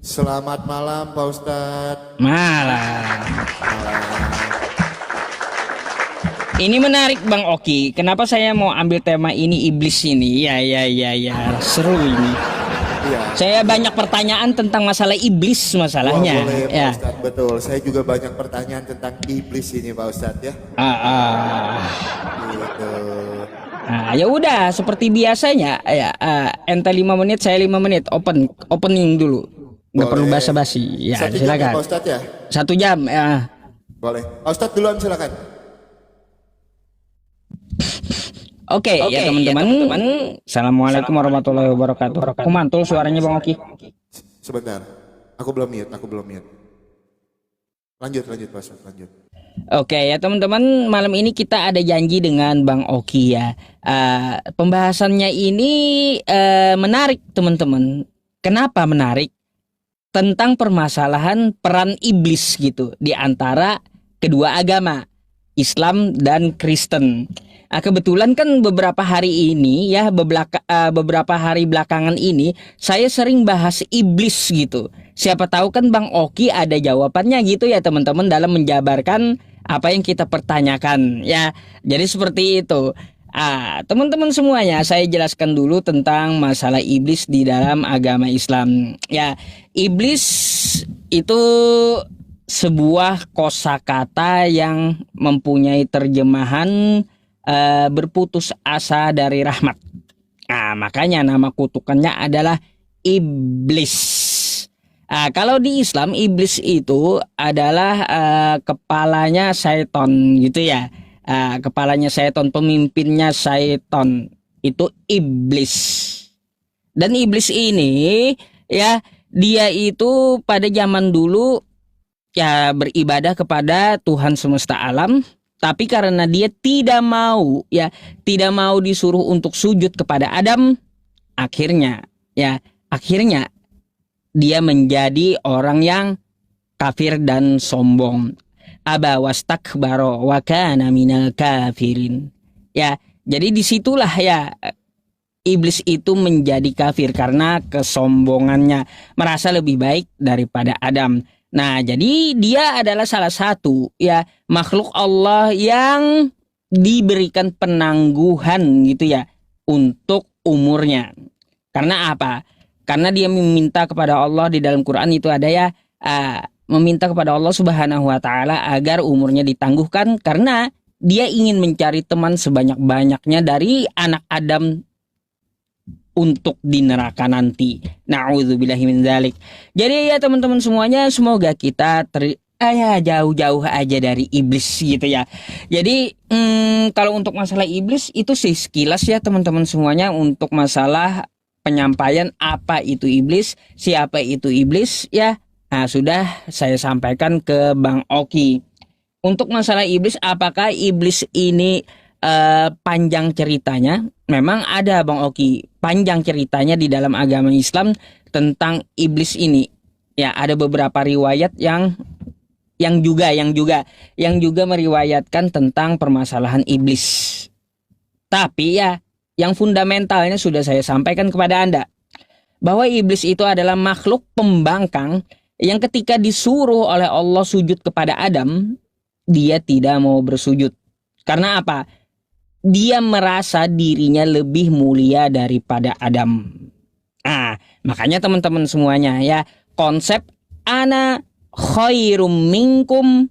Selamat malam Pak Ustadz. Malah. Malam. Ini menarik Bang Oki. Kenapa saya mau ambil tema ini iblis ini? Ya. Seru ini. Iya. Saya banyak pertanyaan tentang masalah iblis masalahnya. Wah, boleh Pak Ya. Ustadz, betul. Saya juga banyak pertanyaan tentang iblis ini Pak Ustadz ya. Ah, ah. Gitu. Nah, ya udah seperti biasanya ya. Ente 5 menit, saya 5 menit. Opening dulu. Nggak perlu Boleh. basa-basi. Ya, 1 jam ya silakan. Pak Ustadz ya. 1 jam ya. Boleh. Pak Ustadz duluan silakan. Oke, ya teman-teman. Assalamualaikum warahmatullahi wabarakatuh. Aku mantul suaranya Bang Oki. Sebentar. Aku belum mute. Lanjut Pak Ustadz, lanjut. Oke ya teman-teman, malam ini kita ada janji dengan Bang Oki ya. Pembahasannya ini menarik teman-teman. Kenapa menarik? Tentang permasalahan peran iblis gitu di antara kedua agama, Islam dan Kristen. Kebetulan kan beberapa hari ini ya, beberapa hari belakangan ini saya sering bahas iblis gitu. Siapa tahu kan Bang Oki ada jawabannya gitu ya teman-teman dalam menjabarkan apa yang kita pertanyakan ya. Jadi seperti itu. Teman-teman semuanya, saya jelaskan dulu tentang masalah iblis di dalam agama Islam. Ya, iblis itu sebuah kosakata yang mempunyai terjemahan berputus asa dari rahmat. Makanya nama kutukannya adalah iblis. Kalau di Islam iblis itu adalah kepalanya syaiton gitu ya. Kepalanya syaiton, pemimpinnya syaiton itu iblis. Dan iblis ini ya, dia itu pada zaman dulu ya beribadah kepada Tuhan semesta alam. Tapi karena dia tidak mau disuruh untuk sujud kepada Adam, akhirnya dia menjadi orang yang kafir dan sombong. Aba wastakbara wa kana minal kafirin. Ya, jadi disitulah ya iblis itu menjadi kafir karena kesombongannya, merasa lebih baik daripada Adam. Nah, jadi dia adalah salah satu ya makhluk Allah yang diberikan penangguhan gitu ya untuk umurnya. Karena apa? Karena dia meminta kepada Allah di dalam Quran itu ada ya, meminta kepada Allah Subhanahu wa taala agar umurnya ditangguhkan karena dia ingin mencari teman sebanyak-banyaknya dari anak Adam untuk di neraka nanti. Na'udzubillahi min dzalik. Jadi ya teman-teman semuanya, semoga kita jauh-jauh aja dari iblis gitu ya. Jadi kalau untuk masalah iblis itu sih sekilas ya teman-teman semuanya, untuk masalah penyampaian apa itu iblis, siapa itu iblis ya. Sudah saya sampaikan ke Bang Oki. Untuk masalah iblis, apakah iblis ini panjang ceritanya? Memang ada Bang Oki, panjang ceritanya di dalam agama Islam tentang iblis ini. Ya, ada beberapa riwayat yang juga meriwayatkan tentang permasalahan iblis. Tapi ya, yang fundamentalnya sudah saya sampaikan kepada Anda, bahwa iblis itu adalah makhluk pembangkang yang ketika disuruh oleh Allah sujud kepada Adam, dia tidak mau bersujud. Karena apa? Dia merasa dirinya lebih mulia daripada Adam. Makanya teman-teman semuanya ya, konsep ana khairum minkum,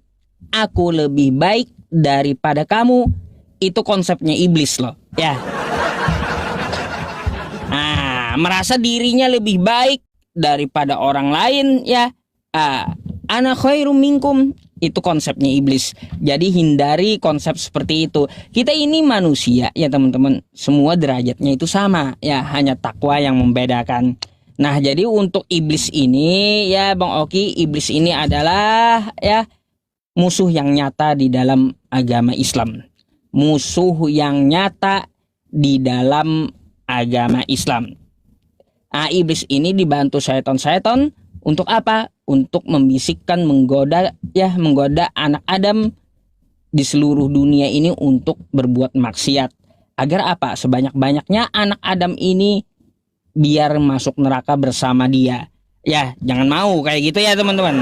aku lebih baik daripada kamu, itu konsepnya iblis loh ya. Merasa dirinya lebih baik daripada orang lain ya. Ana khairum minkum, itu konsepnya iblis. Jadi hindari konsep seperti itu. Kita ini manusia ya teman-teman, semua derajatnya itu sama ya, hanya takwa yang membedakan. Nah, jadi untuk iblis ini ya Bang Oki, iblis ini adalah ya musuh yang nyata di dalam agama Islam. Musuh yang nyata di dalam agama Islam. Iblis ini dibantu syaitan untuk apa? Untuk membisikkan, menggoda anak Adam di seluruh dunia ini untuk berbuat maksiat. Agar apa? Sebanyak-banyaknya anak Adam ini biar masuk neraka bersama dia. Ya, jangan mau kayak gitu ya teman-teman.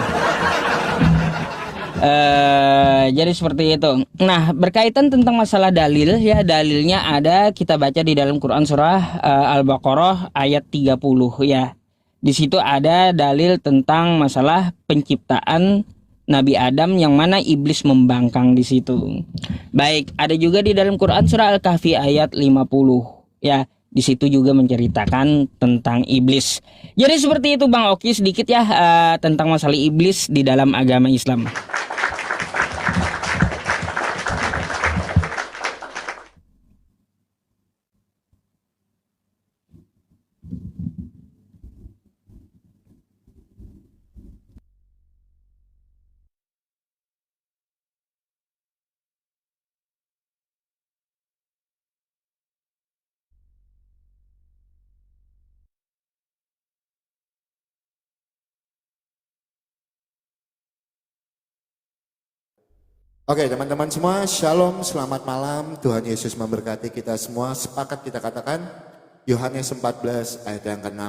Jadi seperti itu. Nah, berkaitan tentang masalah dalil ya, dalilnya ada kita baca di dalam Quran surah Al-Baqarah ayat 30 ya. Di situ ada dalil tentang masalah penciptaan Nabi Adam yang mana iblis membangkang di situ. Baik, ada juga di dalam Quran surah Al-Kahfi ayat 50 ya. Di situ juga menceritakan tentang iblis. Jadi seperti itu Bang Oki sedikit ya tentang masalah iblis di dalam agama Islam. Oke teman-teman semua, shalom, selamat malam. Tuhan Yesus memberkati kita semua. Sepakat kita katakan Yohanes 14 ayat yang ke-6.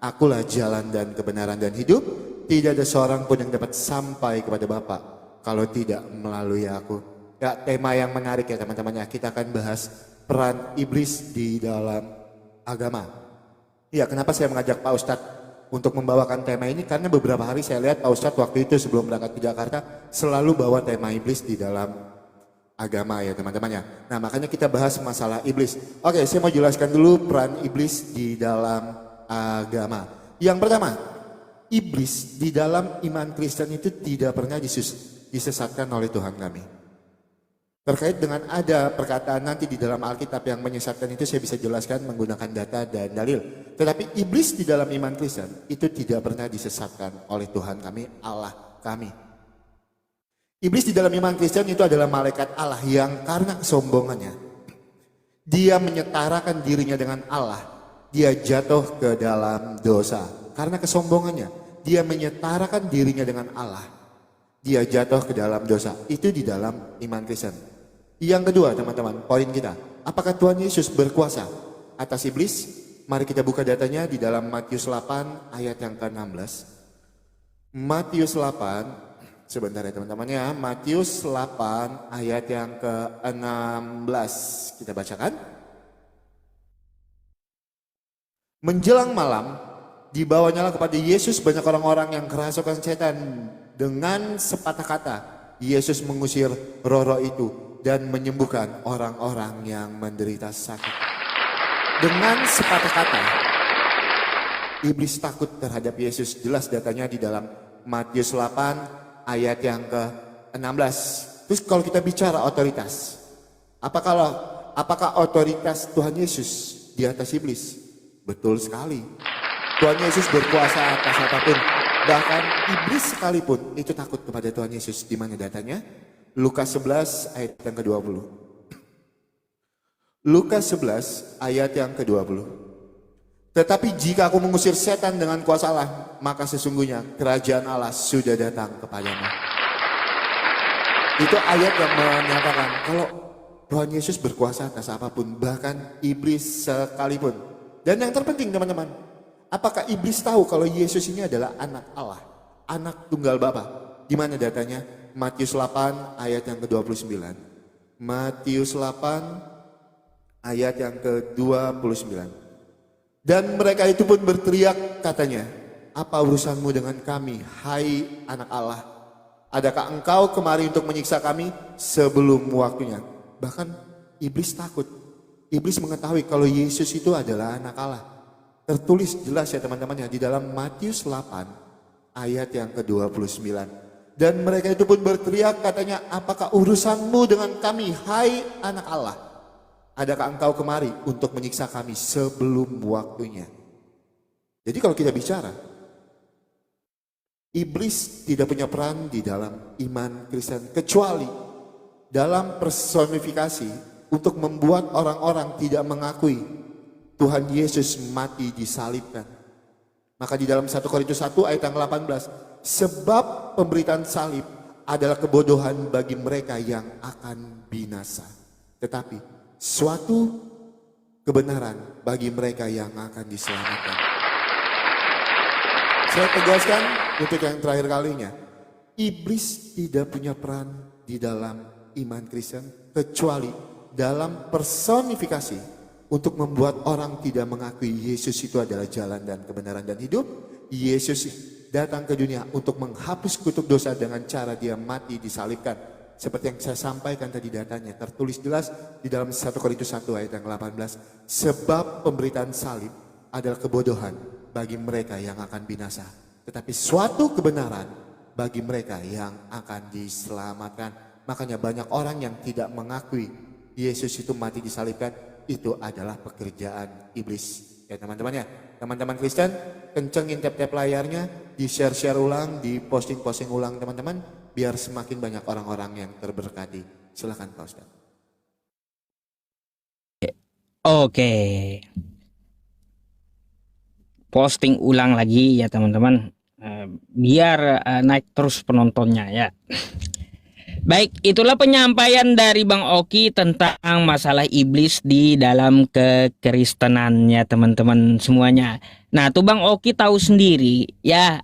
Akulah jalan dan kebenaran dan hidup. Tidak ada seorang pun yang dapat sampai kepada Bapa kalau tidak melalui aku. Ya, tema yang menarik ya teman-teman ya. Kita akan bahas peran iblis di dalam agama. Iya, kenapa saya mengajak Pak Ustadz untuk membawakan tema ini? Karena beberapa hari saya lihat Pak Ustadz waktu itu sebelum berangkat ke Jakarta selalu bawa tema iblis di dalam agama ya teman-teman ya. Nah makanya kita bahas masalah iblis. Oke, saya mau jelaskan dulu peran iblis di dalam agama. Yang pertama, iblis di dalam iman Kristen itu tidak pernah disesatkan oleh Tuhan kami. Terkait dengan ada perkataan nanti di dalam Alkitab yang menyesatkan itu saya bisa jelaskan menggunakan data dan dalil. Tetapi iblis di dalam iman Kristen itu tidak pernah disesatkan oleh Tuhan kami, Allah kami. Iblis di dalam iman Kristen itu adalah malaikat Allah yang karena kesombongannya dia menyetarakan dirinya dengan Allah. Dia jatuh ke dalam dosa. Karena kesombongannya dia menyetarakan dirinya dengan Allah. Dia jatuh ke dalam dosa. Itu di dalam iman Kristen. Yang kedua teman-teman, poin kita. Apakah Tuhan Yesus berkuasa atas iblis? Mari kita buka datanya di dalam Matius 8 ayat yang ke-16. Matius 8, sebentar ya teman-teman ya. Matius 8 ayat yang ke-16. Kita bacakan. Menjelang malam, dibawanyalah kepada Yesus banyak orang-orang yang kerasukan setan. Dengan sepatah kata, Yesus mengusir roh-roh itu dan menyembuhkan orang-orang yang menderita sakit. Dengan sepatah kata, iblis takut terhadap Yesus. Jelas datanya di dalam Matius 8 ayat yang ke-16. Terus kalau kita bicara otoritas, apakah otoritas Tuhan Yesus di atas iblis? Betul sekali. Tuhan Yesus berkuasa atas apapun. Bahkan iblis sekalipun itu takut kepada Tuhan Yesus. Di mana datanya? Lukas 11 ayat yang ke-20. Lukas 11 ayat yang ke-20. Tetapi jika aku mengusir setan dengan kuasa Allah, maka sesungguhnya kerajaan Allah sudah datang kepadamu. Itu ayat yang menyatakan kalau Tuhan Yesus berkuasa atas apapun, bahkan iblis sekalipun. Dan yang terpenting teman-teman, apakah iblis tahu kalau Yesus ini adalah anak Allah, anak tunggal Bapa? Di mana datanya? Matius 8 ayat yang ke-29. Matius 8 ayat yang ke-29. Dan mereka itu pun berteriak katanya, apa urusanmu dengan kami, hai anak Allah? Adakah engkau kemari untuk menyiksa kami sebelum waktunya? Bahkan iblis takut. Iblis mengetahui kalau Yesus itu adalah anak Allah. Tertulis jelas ya teman-teman ya di dalam Matius 8 ayat yang ke-29. Dan mereka itu pun berteriak katanya, apakah urusanmu dengan kami, hai anak Allah? Adakah engkau kemari untuk menyiksa kami sebelum waktunya? Jadi kalau kita bicara, iblis tidak punya peran di dalam iman Kristen kecuali dalam personifikasi untuk membuat orang-orang tidak mengakui Tuhan Yesus mati disalibkan. Maka di dalam 1 Korintus 1 ayat yang 18, sebab pemberitaan salib adalah kebodohan bagi mereka yang akan binasa, tetapi suatu kebenaran bagi mereka yang akan diselamatkan. Saya tegaskan untuk yang terakhir kalinya. Iblis tidak punya peran di dalam iman Kristen kecuali dalam personifikasi untuk membuat orang tidak mengakui Yesus itu adalah jalan dan kebenaran dan hidup. Yesus datang ke dunia untuk menghapus kutuk dosa dengan cara dia mati disalibkan. Seperti yang saya sampaikan tadi datanya tertulis jelas di dalam 1 Korintus 1 ayat yang 18. Sebab pemberitaan salib adalah kebodohan bagi mereka yang akan binasa. Tetapi suatu kebenaran bagi mereka yang akan diselamatkan. Makanya banyak orang yang tidak mengakui Yesus itu mati disalibkan. Itu adalah pekerjaan iblis. Ya teman-teman ya. Teman-teman Kristen, kencengin tap-tap layarnya. Di-share-share ulang, di-posting-posting ulang teman-teman. Biar semakin banyak orang-orang yang terberkati. Silakan Pak Ustaz. Oke. Posting ulang lagi ya teman-teman. Biar naik terus penontonnya ya. Baik, itulah penyampaian dari Bang Oki tentang masalah iblis di dalam kekristenannya teman-teman semuanya. Nah, tuh Bang Oki tahu sendiri ya,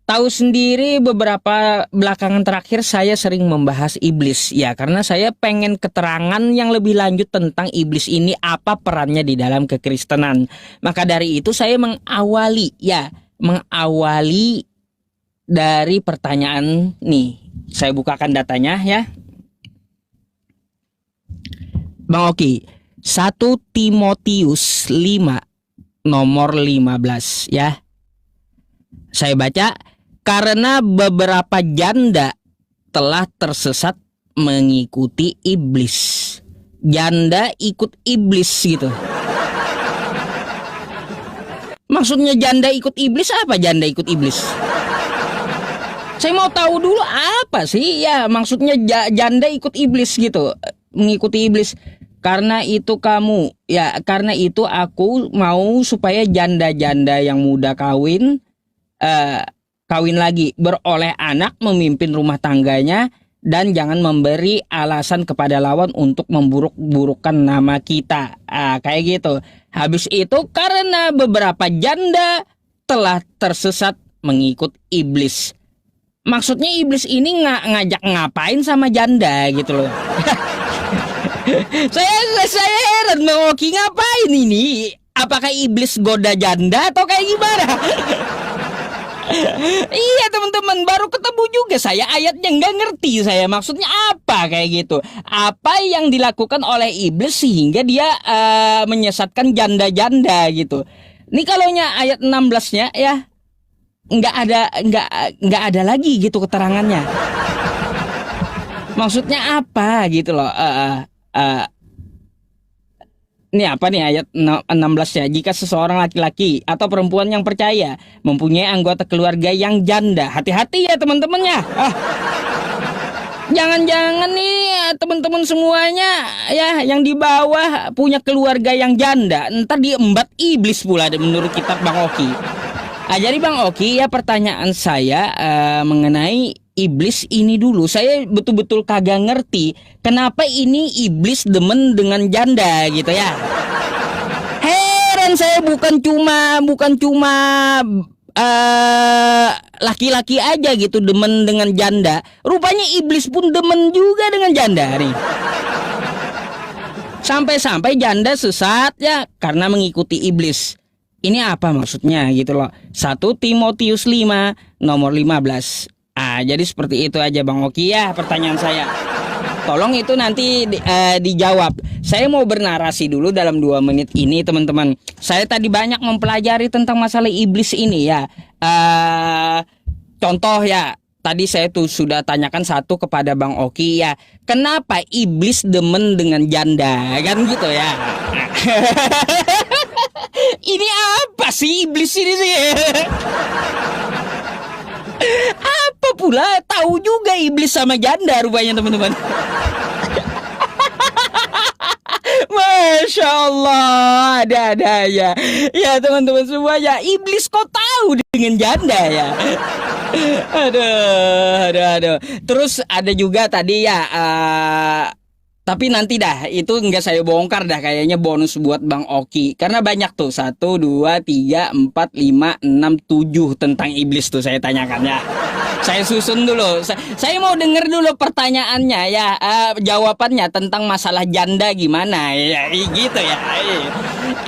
tahu sendiri beberapa belakangan terakhir saya sering membahas iblis ya, karena saya pengen keterangan yang lebih lanjut tentang iblis ini, apa perannya di dalam kekristenan. Maka dari itu saya mengawali dari pertanyaan nih. Saya bukakan datanya ya. Bang Oki, 1 Timotius 5 nomor 15 ya. Saya baca, karena beberapa janda telah tersesat mengikuti iblis. Janda ikut iblis gitu. Maksudnya janda ikut iblis apa, janda ikut iblis? Saya mau tahu dulu apa sih ya maksudnya janda ikut iblis gitu, mengikuti iblis. Karena itu karena itu aku mau supaya janda-janda yang muda kawin lagi, beroleh anak, memimpin rumah tangganya, dan jangan memberi alasan kepada lawan untuk memburuk-burukkan nama kita. Kayak gitu. Habis itu karena beberapa janda telah tersesat mengikut iblis. Maksudnya iblis ini ngajak ngapain sama janda gitu loh. saya heran, Bang Oki, ngapain ini? Apakah iblis goda janda atau kayak gimana? Iya teman-teman, baru ketemu juga saya ayatnya, nggak ngerti saya maksudnya apa kayak gitu. Apa yang dilakukan oleh iblis sehingga dia menyesatkan janda-janda gitu. Ini kalaunya ayat 16-nya ya nggak ada lagi gitu keterangannya. Maksudnya apa gitu loh. Ini apa nih ayat 16-nya? Jika seseorang laki-laki atau perempuan yang percaya mempunyai anggota keluarga yang janda, hati-hati ya teman-temannya. Jangan-jangan nih teman-teman semuanya ya yang di bawah punya keluarga yang janda, ntar diembat iblis pula menurut kitab Bang Oki. Jadi Bang Oki ya, pertanyaan saya mengenai iblis ini dulu. Saya betul-betul kagak ngerti kenapa ini iblis demen dengan janda gitu ya. Heran saya, bukan cuma laki-laki aja gitu demen dengan janda. Rupanya iblis pun demen juga dengan janda nih. Sampai-sampai janda sesat ya karena mengikuti iblis. Ini apa maksudnya gitu loh. 1 Timotius 5 nomor 15. Jadi seperti itu aja Bang Oki ya pertanyaan saya. Tolong itu nanti dijawab. Saya mau bernarasi dulu dalam 2 menit ini teman-teman. Saya tadi banyak mempelajari tentang masalah iblis ini ya. Contoh ya, tadi saya tuh sudah tanyakan satu kepada Bang Oki ya. Kenapa iblis demen dengan janda kan gitu ya. Ini apa sih iblis ini sih? Apa pula tahu juga iblis sama janda rupanya teman-teman. Masya Allah, ada ya. Ya teman-teman semua ya, iblis kok tahu dengan janda ya. Aduh. Terus ada juga tadi ya Tapi nanti dah, itu nggak saya bongkar dah, kayaknya bonus buat Bang Oki. Karena banyak tuh, 1, 2, 3, 4, 5, 6, 7 tentang iblis tuh saya tanyakan ya. Saya susun dulu, saya mau denger dulu pertanyaannya ya, jawabannya tentang masalah janda gimana ya, gitu ya.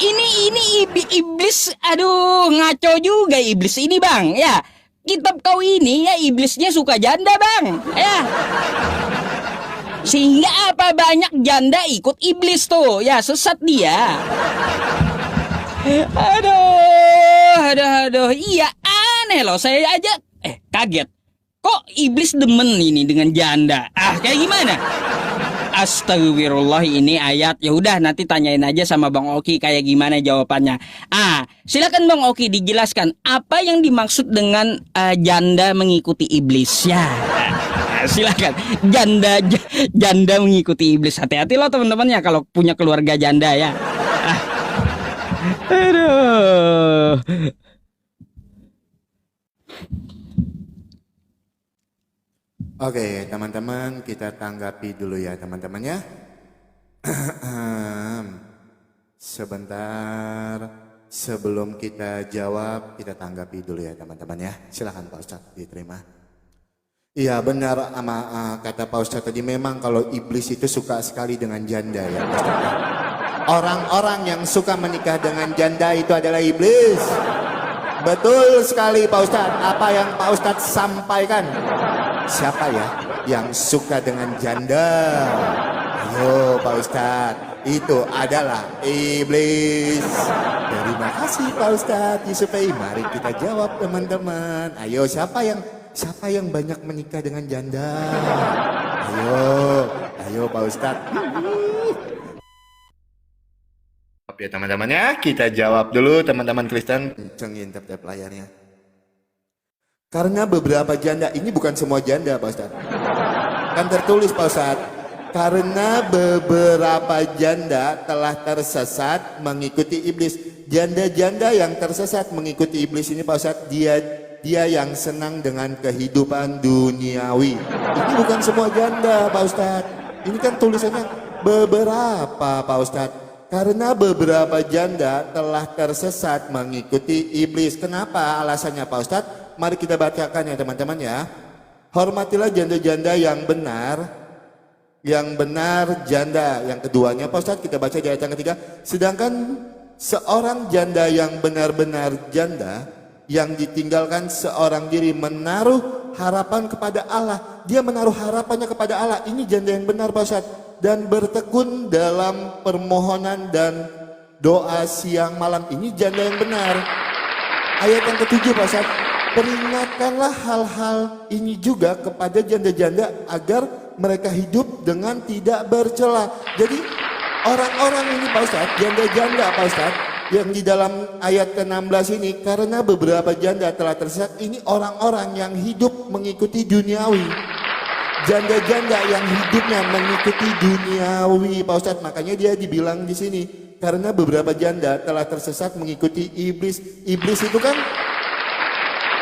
Ini iblis, aduh ngaco juga iblis ini Bang ya. Kitab kau ini ya iblisnya suka janda Bang ya. Sehingga apa banyak janda ikut iblis tuh ya, sesat dia. Aduh, iya aneh loh, saya aja kaget. Kok iblis demen ini dengan janda? Kayak gimana? Astagfirullah, ini ayat. Ya udah nanti tanyain aja sama Bang Oki kayak gimana jawabannya. Silakan Bang Oki dijelaskan apa yang dimaksud dengan janda mengikuti iblis ya. Silakan, janda mengikuti iblis. Hati-hati loh teman-teman ya kalau punya keluarga janda ya. Aduh. Oke, teman-teman, kita tanggapi dulu ya teman-teman ya. Sebentar, sebelum kita jawab, kita tanggapi dulu ya teman-teman ya. Silakan Pak Ustadz diterima. Iya benar, kata Pak Ustadz tadi, memang kalau iblis itu suka sekali dengan janda ya Pak Ustadz. Orang-orang yang suka menikah dengan janda itu adalah iblis. Betul sekali Pak Ustadz, apa yang Pak Ustadz sampaikan. Siapa ya yang suka dengan janda? Ayo Pak Ustadz, itu adalah iblis. Terima kasih Pak Ustadz Yusufi. Mari kita jawab teman-teman. Ayo siapa yang banyak menikah dengan janda? Ayo Pak Ustadz. Ya teman-teman ya, kita jawab dulu teman-teman Kristen. Kencengin tap-tap layarnya. Karena beberapa janda, ini bukan semua janda Pak Ustadz. Kan tertulis Pak Ustadz, karena beberapa janda telah tersesat mengikuti iblis. Janda-janda yang tersesat mengikuti iblis ini Pak Ustadz, dia yang senang dengan kehidupan duniawi. Ini bukan semua janda Pak Ustadz. Ini kan tulisannya beberapa Pak Ustadz. Karena beberapa janda telah tersesat mengikuti iblis. Kenapa alasannya Pak Ustadz? Mari kita bacakan ya teman-teman ya. Hormatilah janda-janda yang benar. Yang benar janda. Yang keduanya Pak Ustadz kita baca di ayat yang ketiga. Sedangkan seorang janda yang benar-benar janda, yang ditinggalkan seorang diri, menaruh harapan kepada Allah. Dia menaruh harapannya kepada Allah. Ini janda yang benar Pak Ustadz. Dan bertekun dalam permohonan dan doa siang malam. Ini janda yang benar. Ayat yang ketujuh Pak Ustadz. Peringatkanlah hal-hal ini juga kepada janda-janda agar mereka hidup dengan tidak bercela. Jadi orang-orang ini Pak Ustadz, janda-janda Pak Ustadz, yang di dalam ayat ke-16 ini, karena beberapa janda telah tersesat, ini orang-orang yang hidup mengikuti duniawi. Janda-janda yang hidupnya mengikuti duniawi Pak Ustadz. Makanya dia dibilang di sini, karena beberapa janda telah tersesat mengikuti iblis. Iblis itu kan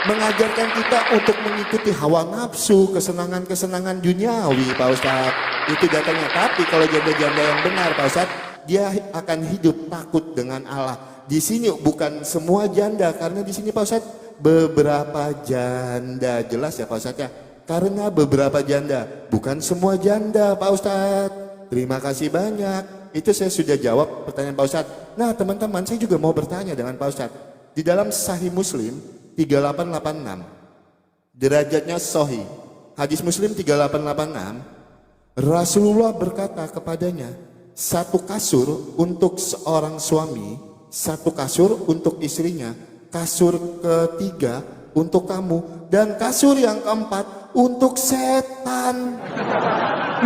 mengajarkan kita untuk mengikuti hawa nafsu, kesenangan-kesenangan duniawi Pak Ustadz. Itu datanya. Tapi kalau janda-janda yang benar Pak Ustadz, dia akan hidup takut dengan Allah. Di sini bukan semua janda, karena di sini Pak Ustadz beberapa janda. Jelas ya Pak Ustadz ya. Karena beberapa janda, bukan semua janda Pak Ustadz. Terima kasih banyak. Itu saya sudah jawab pertanyaan Pak Ustadz. Nah teman-teman, saya juga mau bertanya dengan Pak Ustadz. Di dalam Sahih Muslim 3886, derajatnya sahih. Hadis Muslim 3886, Rasulullah berkata kepadanya, satu kasur untuk seorang suami, satu kasur untuk istrinya, kasur ketiga untuk kamu, dan kasur yang keempat untuk setan.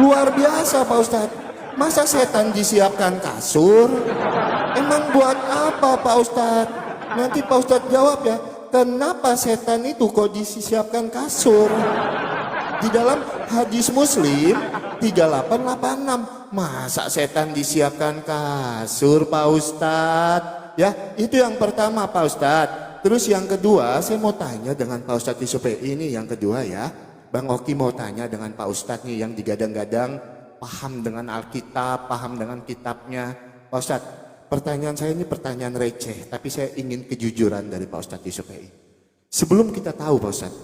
Luar biasa Pak Ustadz. Masa setan disiapkan kasur? Emang buat apa Pak Ustadz? Nanti Pak Ustadz jawab ya. Kenapa setan itu kok disiapkan kasur? Di dalam hadis Muslim 3886, masa setan disiapkan kasur Pak Ustadz? Ya, itu yang pertama Pak Ustadz. Terus yang kedua, saya mau tanya dengan Pak Ustadz Yusufi. Ini yang kedua ya. Bang Oki mau tanya dengan Pak Ustadz nih yang digadang-gadang paham dengan Alkitab, paham dengan kitabnya. Pak Ustadz, pertanyaan saya ini pertanyaan receh, tapi saya ingin kejujuran dari Pak Ustadz Yusuf PI. Sebelum kita tahu Pak Ustadz,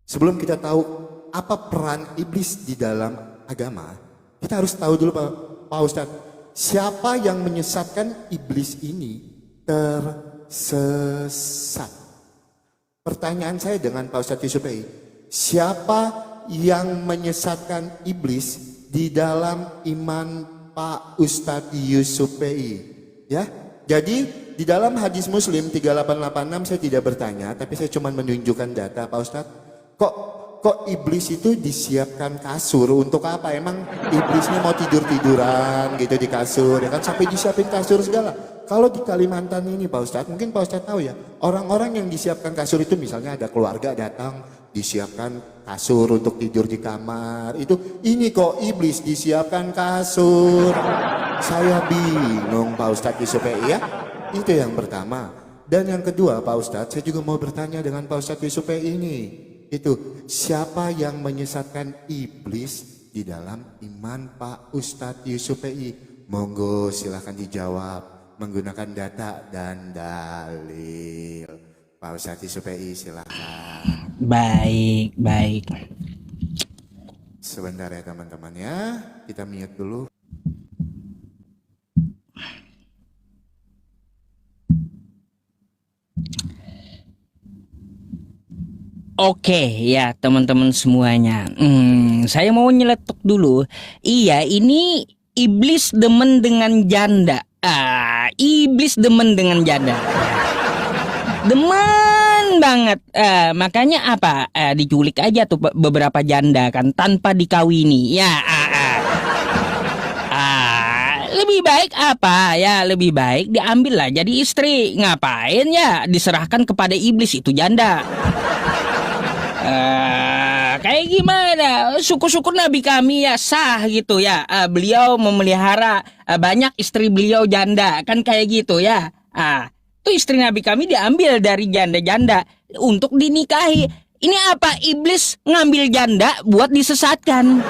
sebelum kita tahu apa peran iblis di dalam agama, kita harus tahu dulu Pak Ustadz, siapa yang menyesatkan iblis ini tersesat. Pertanyaan saya dengan Pak Ustadz Yusuf PI, siapa yang menyesatkan iblis di dalam iman Pak Ustadz Yusuf PI? Ya, jadi di dalam hadis Muslim 3886 saya tidak bertanya, tapi saya cuma menunjukkan data Pak Ustadz. Kok iblis itu disiapkan kasur untuk apa? Emang iblisnya mau tidur-tiduran gitu di kasur, ya kan, sampai disiapin kasur segala. Kalau di Kalimantan ini Pak Ustadz, mungkin Pak Ustadz tahu ya, orang-orang yang disiapkan kasur itu misalnya ada keluarga datang, disiapkan kasur untuk tidur di kamar. Ini kok iblis disiapkan kasur. Saya bingung Pak Ustadz Yusuf PI ya. Itu yang pertama. Dan yang kedua Pak Ustadz, saya juga mau bertanya dengan Pak Ustadz Yusuf PI ini. Itu siapa yang menyesatkan iblis di dalam iman Pak Ustadz Yusuf PI? Monggo silahkan dijawab menggunakan data dan dalil. Pak Ustadz Yusuf PI silahkan. Baik. Sebentar ya teman-teman ya, kita mute dulu. Oke ya teman-teman semuanya, saya mau nyeletuk dulu. Iya, ini iblis demen dengan janda. Iblis demen dengan janda. Demen banget. Makanya apa? Diculik aja tuh beberapa janda kan tanpa dikawini. Ya. Lebih baik apa ya? Lebih baik diambil lah jadi istri. Ngapain ya? Diserahkan kepada iblis itu janda. Kayak gimana? Syukur-syukur Nabi kami ya sah gitu ya. Beliau memelihara banyak istri beliau janda kan kayak gitu ya. Tuh istri Nabi kami diambil dari janda-janda untuk dinikahi. Ini apa? Iblis ngambil janda buat disesatkan.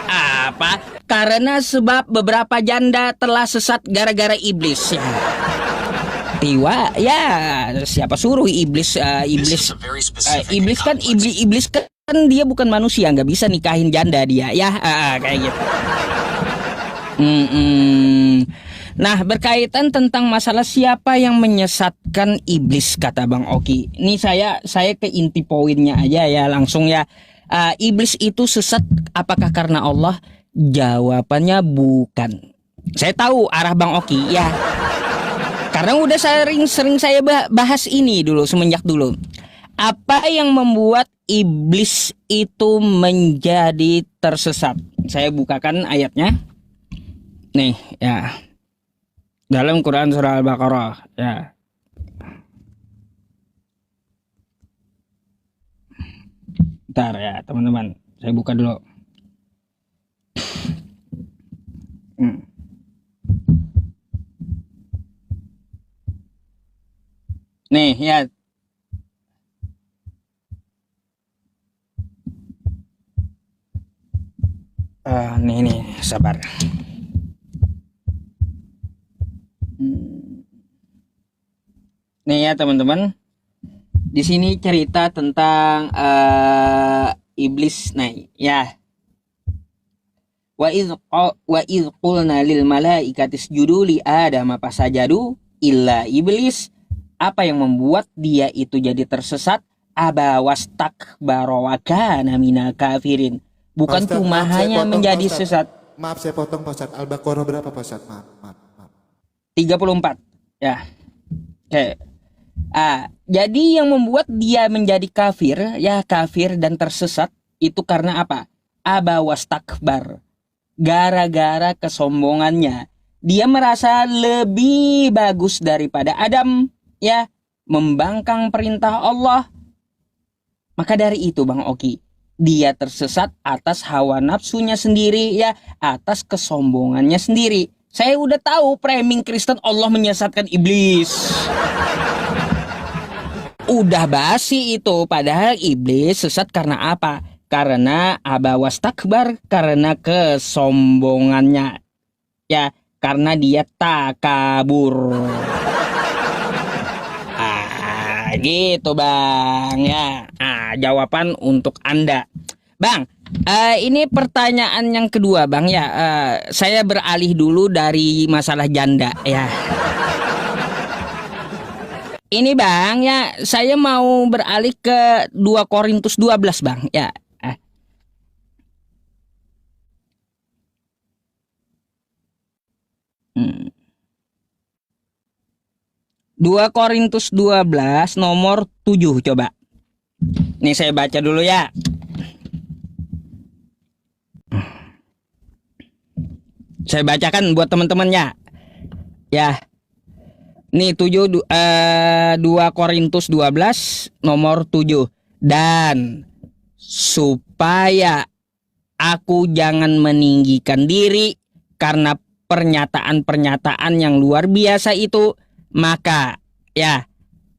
Apa? Karena sebab beberapa janda telah sesat gara-gara iblis ya. Tiwa ya, siapa suruh iblis iblis kan dia bukan manusia, nggak bisa nikahin janda dia ya. Kayak gitu. Nah, berkaitan tentang masalah siapa yang menyesatkan iblis kata Bang Oki. Ini saya ke inti poinnya aja ya langsung ya. Iblis itu sesat apakah karena Allah? Jawabannya bukan. Saya tahu arah Bang Oki ya. Karena udah sering saya bahas ini dulu semenjak dulu. Apa yang membuat iblis itu menjadi tersesat? Saya bukakan ayatnya. Nih ya. Dalam Quran surah Al-Baqarah ya. Bentar ya teman-teman. Saya buka dulu. Nih ya. Nih sabar. Nih ya teman-teman. Di sini cerita tentang iblis. Nah ya. Wa idh qulna lil malaikati isjudu li Adam fasajadu illa iblis. Apa yang membuat dia itu jadi tersesat? Aba wastakbara wa kana minal kafirin. Bukan Ustadz, cuma hanya menjadi sesat. Maaf saya potong Pak Ustadz. Al-Baqarah berapa Pak Ustadz? Maaf. 34 ya. Oke. Jadi yang membuat dia menjadi kafir dan tersesat itu karena apa? Aba wastakbar. Gara-gara kesombongannya. Dia merasa lebih bagus daripada Adam ya, membangkang perintah Allah. Maka dari itu Bang Oki, dia tersesat atas hawa nafsunya sendiri ya, atas kesombongannya sendiri. Saya udah tahu framing Kristen Allah menyesatkan iblis. Udah basi itu, padahal iblis sesat karena apa? karena aba wastakbar, karena kesombongannya. Ya, karena dia takabur. Gitu Bang ya. Jawaban untuk Anda. Bang, ini pertanyaan yang kedua Bang ya. Saya beralih dulu dari masalah janda ya. Ini Bang ya, saya mau beralih ke 2 Korintus 12 Bang ya. 2 Korintus 12 nomor 7 coba. Nih saya baca dulu ya. Saya bacakan buat teman-temannya. Ya. Nih 2 Korintus 12 nomor 7. Dan supaya aku jangan meninggikan diri karena pernyataan-pernyataan yang luar biasa itu, maka ya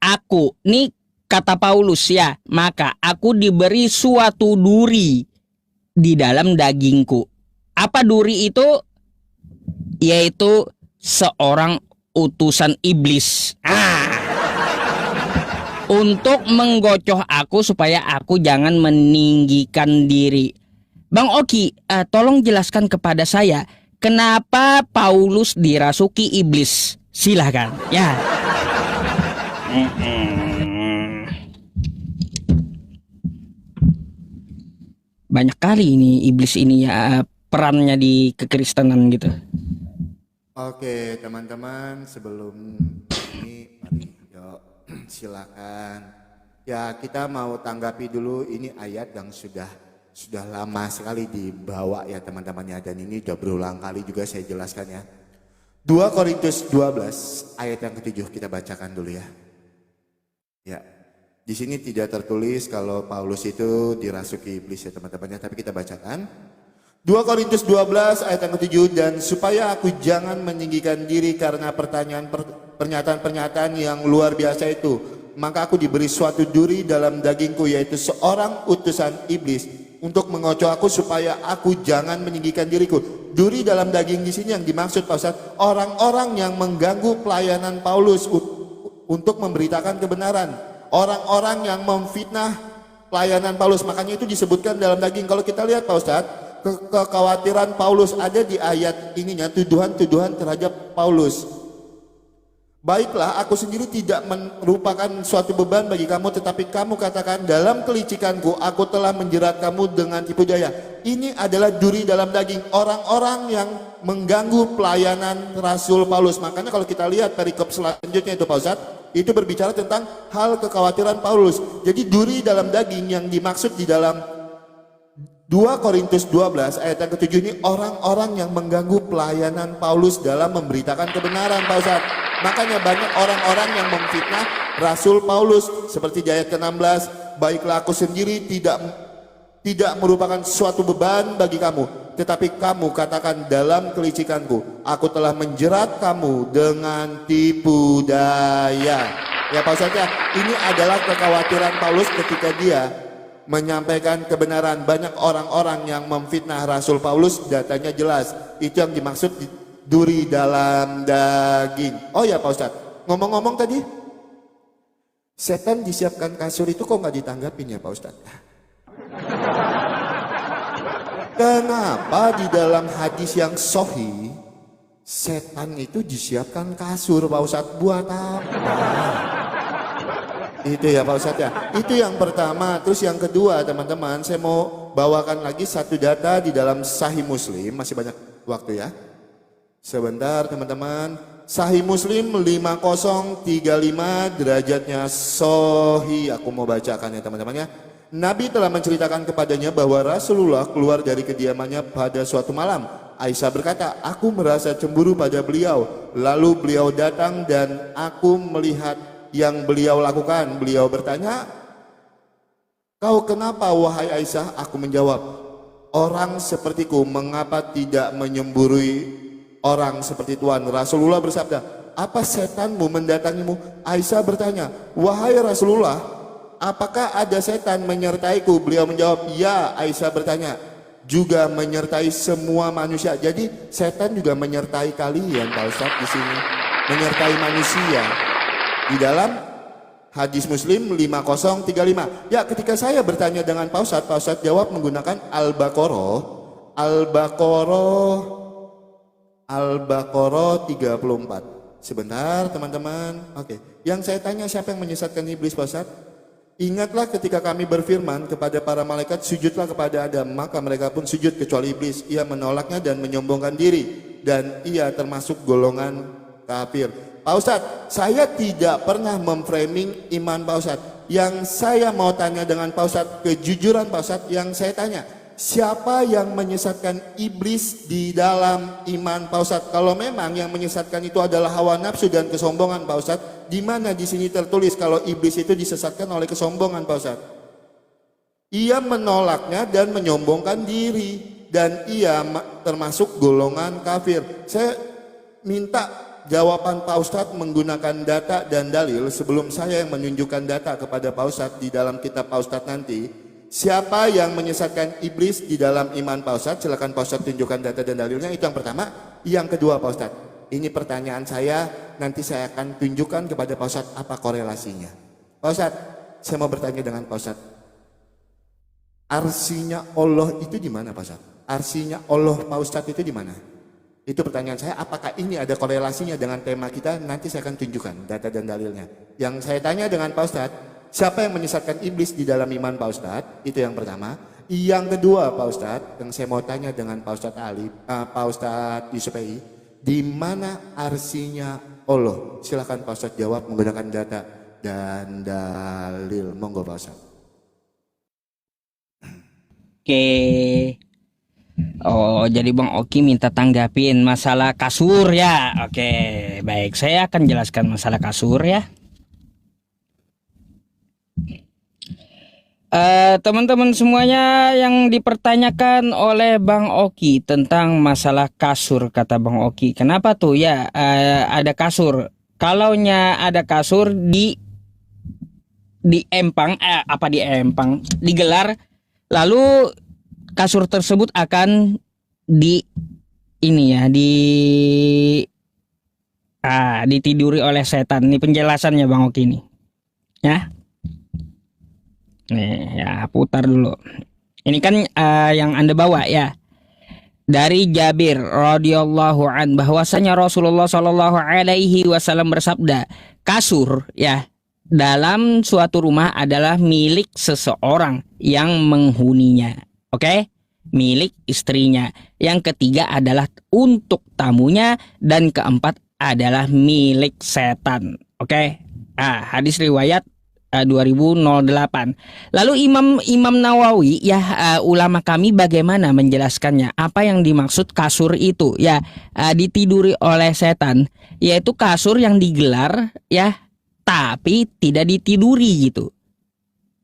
aku, nih kata Paulus ya, maka aku diberi suatu duri di dalam dagingku. Apa duri itu? Yaitu seorang utusan iblis. Untuk menggocoh aku supaya aku jangan meninggikan diri. Bang Oki, tolong jelaskan kepada saya kenapa Paulus dirasuki iblis. Silahkan ya. Banyak kali ini iblis ini ya perannya di kekristenan gitu. Oke teman-teman, sebelum ini mari yuk silakan. Ya kita mau tanggapi dulu, ini ayat yang sudah lama sekali dibawa ya teman-temannya, dan ini udah berulang kali juga saya jelaskan ya. 2 Korintus 12 ayat yang ke-7 kita bacakan dulu ya. Ya, di sini tidak tertulis kalau Paulus itu dirasuki iblis ya teman-temannya, tapi kita bacakan. 2 Korintus 12 ayat yang ke-7, dan supaya aku jangan meninggikan diri karena pernyataan-pernyataan yang luar biasa itu, maka aku diberi suatu duri dalam dagingku, yaitu seorang utusan iblis untuk mengocoh aku supaya aku jangan meninggikan diriku. Duri dalam daging di sini yang dimaksud Pak Ustaz, orang-orang yang mengganggu pelayanan Paulus untuk memberitakan kebenaran, orang-orang yang memfitnah pelayanan Paulus, makanya itu disebutkan dalam daging. Kalau kita lihat Pak Ustaz, kekhawatiran Paulus ada di ayat ininya, tuduhan-tuduhan terhadap Paulus. Baiklah, aku sendiri tidak merupakan suatu beban bagi kamu, tetapi kamu katakan dalam kelicikanku aku telah menjerat kamu dengan tipu daya. Ini adalah duri dalam daging, orang-orang yang mengganggu pelayanan Rasul Paulus. Makanya kalau kita lihat perikop selanjutnya itu Pak Ustadz, itu berbicara tentang hal kekhawatiran Paulus. Jadi duri dalam daging yang dimaksud di dalam 2 Korintus 12 ayat yang ke-7 ini orang-orang yang mengganggu pelayanan Paulus dalam memberitakan kebenaran Pak Ustadz. Makanya banyak orang-orang yang memfitnah Rasul Paulus, seperti di ayat ke-16, baiklah aku sendiri tidak merupakan suatu beban bagi kamu, tetapi kamu katakan dalam kelicikanku aku telah menjerat kamu dengan tipu daya. Ya Pak Ustadz ya, ini adalah kekhawatiran Paulus ketika dia menyampaikan kebenaran. Banyak orang-orang yang memfitnah Rasul Paulus, datanya jelas, itu yang dimaksud duri dalam daging. Oh ya Pak Ustadz, ngomong-ngomong tadi setan disiapkan kasur itu kok nggak ditanggapin ya Pak Ustadz? Kenapa di dalam hadis yang sahih setan itu disiapkan kasur Pak Ustadz? Buat apa? Itu ya Pak Ustadz ya. Itu yang pertama. Terus yang kedua teman-teman, saya mau bawakan lagi satu data di dalam Sahih Muslim. Masih banyak waktu ya. Sebentar teman-teman. Sahih Muslim 5035, derajatnya sahih. Aku mau bacakan ya teman-teman ya. Nabi telah menceritakan kepadanya bahwa Rasulullah keluar dari kediamannya pada suatu malam. Aisyah berkata, aku merasa cemburu pada beliau. Lalu beliau datang dan aku melihat yang beliau lakukan. Beliau bertanya, kau kenapa wahai Aisyah? Aku menjawab, orang sepertiku mengapa tidak menyemburui orang seperti Tuhan? Rasulullah bersabda, apa setanmu mendatangimu? Aisyah bertanya, wahai Rasulullah, apakah ada setan menyertaiku? Beliau menjawab, ya. Aisyah bertanya, juga menyertai semua manusia. Jadi setan juga menyertai kalian Pak Ustadz di sini, menyertai manusia. Di dalam hadis Muslim 5035. Ya, ketika saya bertanya dengan Pak Ustadz jawab menggunakan Al-Baqarah 34. Sebentar teman-teman. Oke. Yang saya tanya, siapa yang menyesatkan iblis Pak Ustadz? Ingatlah ketika kami berfirman kepada para malaikat, sujudlah kepada Adam, maka mereka pun sujud kecuali iblis. Ia menolaknya dan menyombongkan diri, dan ia termasuk golongan kafir. Pak Ustadz, saya tidak pernah memframing iman Pak Ustadz. Yang saya mau tanya dengan Pak Ustadz, kejujuran Pak Ustadz, yang saya tanya, siapa yang menyesatkan iblis di dalam iman Pak Ustadz? Kalau memang yang menyesatkan itu adalah hawa nafsu dan kesombongan Pak Ustadz, di mana di sini tertulis kalau iblis itu disesatkan oleh kesombongan Pak Ustadz? Ia menolaknya dan menyombongkan diri, dan ia termasuk golongan kafir. Saya minta jawaban Pak Ustadz menggunakan data dan dalil sebelum saya yang menunjukkan data kepada Pak Ustadz di dalam kitab Pak Ustadz nanti. Siapa yang menyesatkan iblis di dalam iman Pak Ustadz? Silakan Pak Ustadz tunjukkan data dan dalilnya. Itu yang pertama. Yang kedua Pak Ustadz, ini pertanyaan saya, nanti saya akan tunjukkan kepada Pak Ustadz apa korelasinya. Pak Ustadz, saya mau bertanya dengan Pak Ustadz, arsinya Allah itu di mana Pak Ustadz? Arsinya Allah Pak Ustadz itu di mana? Itu pertanyaan saya, apakah ini ada korelasinya dengan tema kita? Nanti saya akan tunjukkan data dan dalilnya. Yang saya tanya dengan Pak Ustadz, siapa yang menyesatkan iblis di dalam iman Pak Ustadz? Itu yang pertama. Yang kedua Pak Ustadz, yang saya mau tanya dengan Pak Ustadz Pak Ustadz Yusufi, di mana arsinya Allah? Silakan Pak Ustadz jawab menggunakan data dan dalil. Monggo Pak Ustadz. Oke. Oh, jadi Bang Oki minta tanggapin masalah kasur ya. Oke, baik. Saya akan jelaskan masalah kasur ya. Teman-teman semuanya yang dipertanyakan oleh Bang Oki tentang masalah kasur, kata Bang Oki. Kenapa tuh ya ada kasur? Kalaunya ada kasur di empang, digelar, lalu kasur tersebut akan ditiduri oleh setan. Ini penjelasannya Bang Oki nih. Ya. Nih, ya putar dulu. Ini kan yang Anda bawa ya. Dari Jabir radhiyallahu an bahwasanya Rasulullah shallallahu alaihi wasallam bersabda, kasur ya dalam suatu rumah adalah milik seseorang yang menghuninya. Oke? Milik istrinya. Yang ketiga adalah untuk tamunya, dan keempat adalah milik setan. Oke? Hadis riwayat 2008. Lalu Imam Nawawi ya, ulama kami bagaimana menjelaskannya? Apa yang dimaksud kasur itu? Ya, ditiduri oleh setan, yaitu kasur yang digelar ya, tapi tidak ditiduri gitu.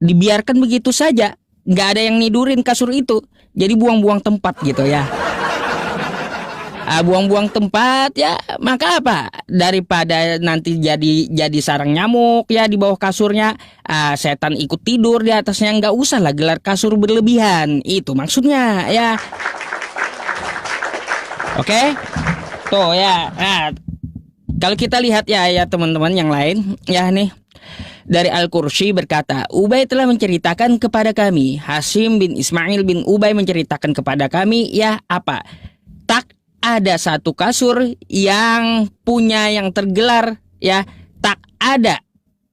Dibiarkan begitu saja, nggak ada yang nidurin kasur itu. Jadi buang-buang tempat gitu ya. Buang-buang tempat ya, maka apa? Daripada nanti jadi sarang nyamuk ya di bawah kasurnya, setan ikut tidur di atasnya, nggak usah lah gelar kasur berlebihan. Itu maksudnya ya. Oke? Tuh ya. Nah, kalau kita lihat ya teman-teman yang lain ya nih. Dari Al-Qursi berkata, Ubay telah menceritakan kepada kami, Hasim bin Ismail bin Ubay menceritakan kepada kami ya apa? Tak ada satu kasur yang punya yang tergelar ya, tak ada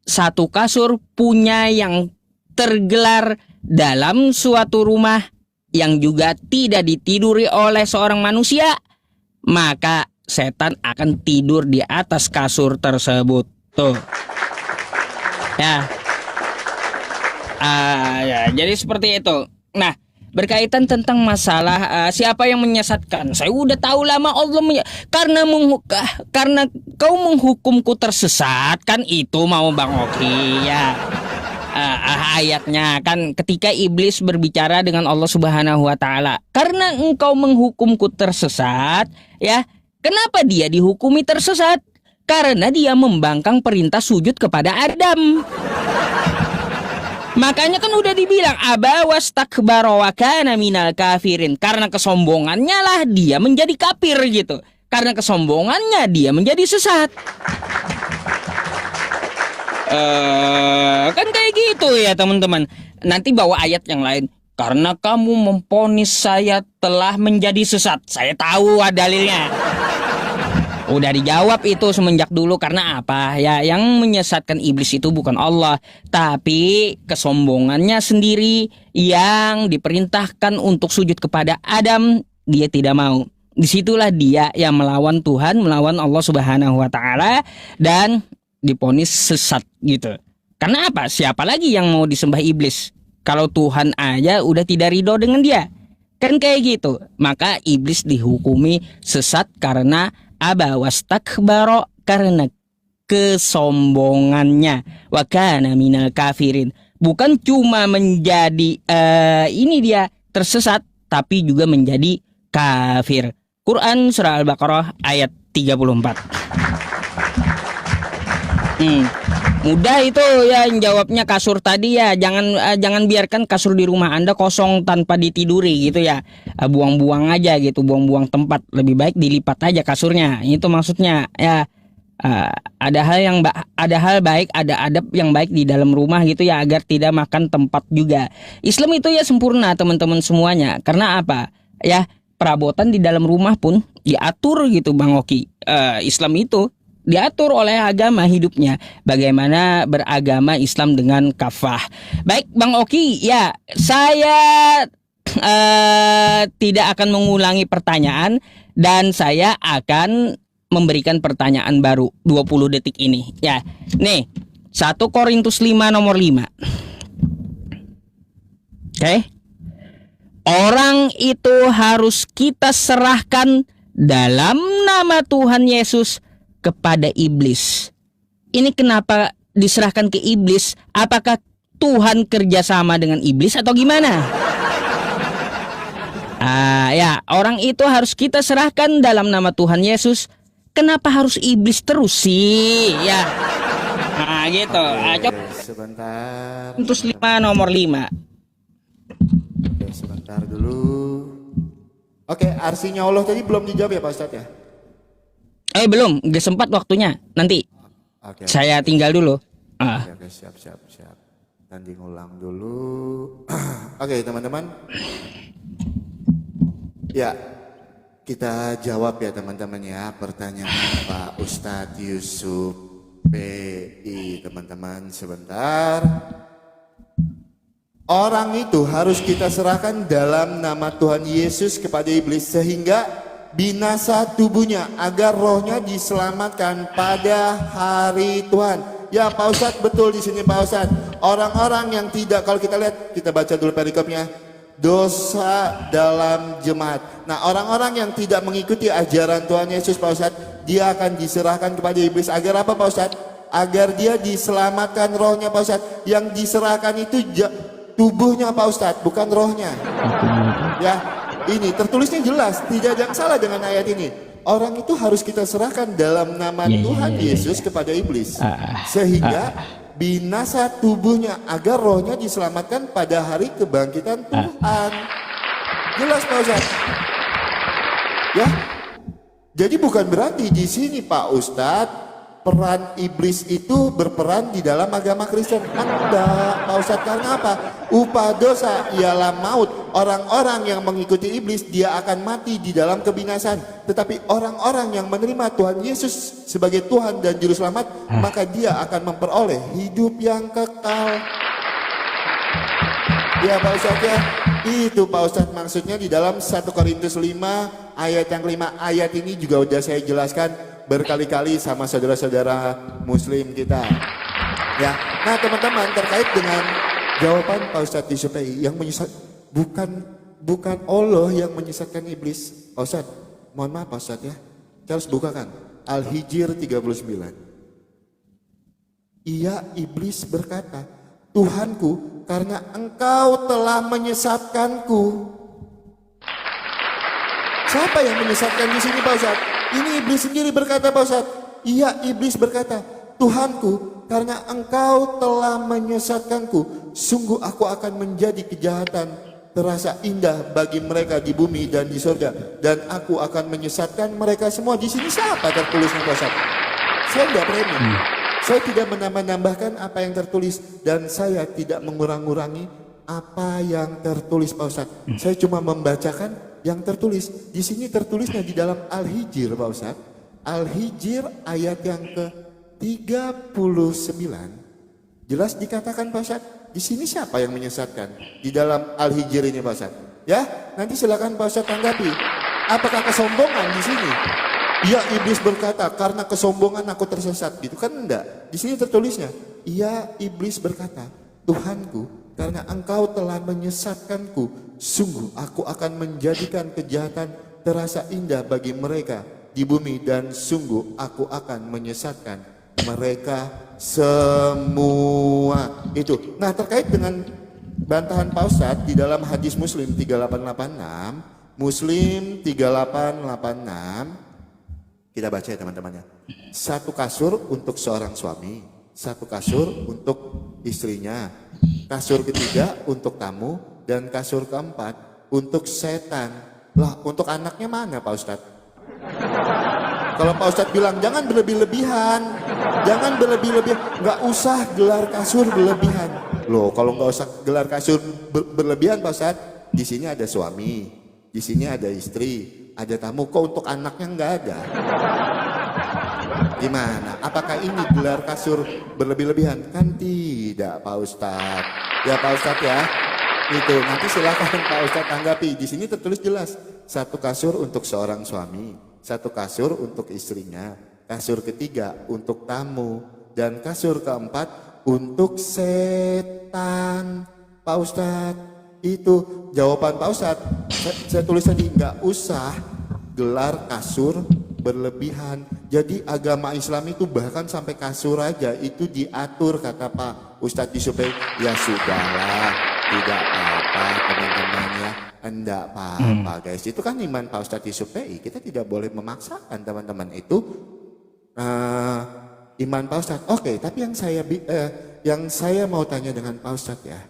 satu kasur punya yang tergelar dalam suatu rumah yang juga tidak ditiduri oleh seorang manusia, maka setan akan tidur di atas kasur tersebut. Tuh ya. Ya, jadi seperti itu. Nah, berkaitan tentang masalah siapa yang menyesatkan, saya udah tahu lama Allah karena kau menghukumku tersesat, kan itu mau Bang Oki ya. Ayatnya kan ketika iblis berbicara dengan Allah Subhanahu wa taala, karena engkau menghukumku tersesat ya. Kenapa dia dihukumi tersesat? Karena dia membangkang perintah sujud kepada Adam. Makanya kan udah dibilang aba wastakbara wa kana minal kafirin. Karena kesombongannya lah dia menjadi kafir gitu. Karena kesombongannya dia menjadi sesat. Kan kayak gitu ya teman-teman. Nanti bawa ayat yang lain. Karena kamu memponis saya telah menjadi sesat. Saya tahu dalilnya. Udah dijawab itu semenjak dulu. Karena apa? Ya, yang menyesatkan iblis itu bukan Allah, tapi kesombongannya sendiri yang diperintahkan untuk sujud kepada Adam, dia tidak mau. Disitulah dia yang melawan Tuhan, melawan Allah Subhanahu wa taala dan diponis sesat gitu. Karena apa? Siapa lagi yang mau disembah iblis? Kalau Tuhan aja udah tidak ridho dengan dia. Kan kayak gitu. Maka iblis dihukumi sesat karena aba wastakbara, karena kesombongannya, wa kana minal kafirin. Bukan cuma menjadi ini dia tersesat, tapi juga menjadi kafir. Quran surah Al-Baqarah ayat 34. Mudah itu ya jawabnya kasur tadi ya. Jangan biarkan kasur di rumah Anda kosong tanpa ditiduri gitu ya. Buang-buang aja gitu, buang-buang tempat. Lebih baik dilipat aja kasurnya. Itu maksudnya ya. Ada hal baik, ada adab yang baik di dalam rumah gitu ya, agar tidak makan tempat juga. Islam itu ya sempurna teman-teman semuanya. Karena apa? Ya, perabotan di dalam rumah pun diatur gitu Bang Oki. Islam itu diatur oleh agama hidupnya. Bagaimana beragama Islam dengan kafah. Baik Bang Oki, ya saya tidak akan mengulangi pertanyaan dan saya akan memberikan pertanyaan baru 20 detik ini. Ya, nih 1 Korintus 5 nomor 5. Oke. Orang itu harus kita serahkan dalam nama Tuhan Yesus kepada iblis. Ini kenapa diserahkan ke iblis? Apakah Tuhan kerjasama dengan iblis atau gimana? Ya, orang itu harus kita serahkan dalam nama Tuhan Yesus. Kenapa harus iblis terus sih? Ya, gitu. Sebentar. Korintus 5 nomor 5. Oke, sebentar dulu. Oke, arsinya Allah tadi belum dijawab ya Pak Ustadz ya? Belum, gak sempat waktunya. Nanti Oke, saya tinggal dulu. Oke, siap. Nanti ngulang dulu. Oke, teman-teman. Ya, kita jawab ya teman-teman ya pertanyaan Pak Ustadz Yusuf PI. Teman-teman sebentar. Orang itu harus kita serahkan dalam nama Tuhan Yesus kepada iblis sehingga binasa tubuhnya agar rohnya diselamatkan pada hari Tuhan. Ya Pak Ustadz, betul di sini Pak Ustadz. Orang-orang yang tidak, kalau kita lihat, kita baca dulu perikopnya, dosa dalam jemaat. Nah, orang-orang yang tidak mengikuti ajaran Tuhan Yesus Pak Ustadz, dia akan diserahkan kepada iblis agar apa Pak Ustadz? Agar dia diselamatkan rohnya Pak Ustadz. Yang diserahkan itu tubuhnya Pak Ustadz, bukan rohnya. Ya, ini tertulisnya jelas, tidak ada yang salah dengan ayat ini. Orang itu harus kita serahkan dalam nama Tuhan Yesus kepada iblis sehingga binasa tubuhnya agar rohnya diselamatkan pada hari kebangkitan Tuhan. Jelas Pak Ustadz? Ya. Jadi bukan berarti di sini Pak Ustadz peran iblis itu berperan di dalam agama Kristen. Enggak, Pak Ustadz, karena apa? Upah dosa ialah maut. Orang-orang yang mengikuti iblis dia akan mati di dalam kebinasan. Tetapi orang-orang yang menerima Tuhan Yesus sebagai Tuhan dan Juru Selamat, maka dia akan memperoleh hidup yang kekal. Ya Pak Ustadz ya, itu Pak Ustadz maksudnya di dalam 1 Korintus 5 ayat yang kelima. Ayat ini juga udah saya jelaskan berkali-kali sama saudara-saudara muslim kita. Ya, nah teman-teman terkait dengan jawaban Pak Ustadz Yusuf yang menyesat, bukan Allah yang menyesatkan iblis. Pak Ustadz, mohon maaf Pak Ustadz ya, saya harus bukakan Al-Hijr 39. Iya, iblis berkata, Tuhanku, karena engkau telah menyesatkanku. Siapa yang menyesatkan di sini Pak Ustadz? Ini iblis sendiri berkata Pak Ustadz. Iya, iblis berkata, Tuhanku, karena engkau telah menyesatkanku. Sungguh aku akan menjadi kejahatan terasa indah bagi mereka di bumi dan di surga, dan aku akan menyesatkan mereka semua. Di sini siapa tertulisnya Pak Ustaz? Saya tidak premium. Saya tidak menambah-nambahkan apa yang tertulis, dan saya tidak mengurang-urangi apa yang tertulis Pak Ustaz. Saya cuma membacakan yang tertulis. Di sini tertulisnya di dalam Al-Hijr Pak Ustaz. Al-Hijr ayat yang ke-39. Jelas dikatakan Pak Ustaz. Di sini siapa yang menyesatkan? Di dalam Al-Hijr ini Pak Ustaz. Ya, nanti silakan Pak Ustaz tanggapi. Apakah kesombongan di sini? Iya, iblis berkata, karena kesombongan aku tersesat. Gitu kan enggak. Di sini tertulisnya, iya, iblis berkata, Tuhanku, karena engkau telah menyesatkanku, sungguh aku akan menjadikan kejahatan terasa indah bagi mereka di bumi, dan sungguh aku akan menyesatkan mereka semua. Itu. Nah, terkait dengan bantahan Pak Ustadz di dalam hadis Muslim 3886, Muslim 3886, kita baca ya teman-temannya. Satu kasur untuk seorang suami, satu kasur untuk istrinya, kasur ketiga untuk tamu, dan kasur keempat untuk setan. Lah, untuk anaknya mana Pak Ustadz? Kalau Pak Ustadz bilang jangan berlebih-lebihan, jangan berlebih-lebihan, nggak usah gelar kasur berlebihan. Loh, kalau nggak usah gelar kasur berlebihan Pak Ustadz, di sini ada suami, di sini ada istri, ada tamu, kok untuk anaknya nggak ada? Gimana? Apakah ini gelar kasur berlebih-lebihan? Kan tidak Pak Ustadz. Ya Pak Ustadz ya, itu nanti silakan Pak Ustadz tanggapi. Di sini tertulis jelas, satu kasur untuk seorang suami, satu kasur untuk istrinya, kasur ketiga untuk tamu, dan kasur keempat untuk setan. Pak Ustadz, itu jawaban Pak Ustadz. Saya tulis tadi, nggak usah gelar kasur berlebihan. Jadi agama Islam itu bahkan sampai kasur aja itu diatur, kata Pak Ustadz Disupe. Ya sudahlah, tidak apa-apa teman-teman ya. Enggak apa-apa guys, itu kan iman Pak Ustadz Disupe. Kita tidak boleh memaksakan teman-teman, itu iman Pak Ustadz. Oke, tapi yang saya mau tanya dengan Pak Ustadz ya,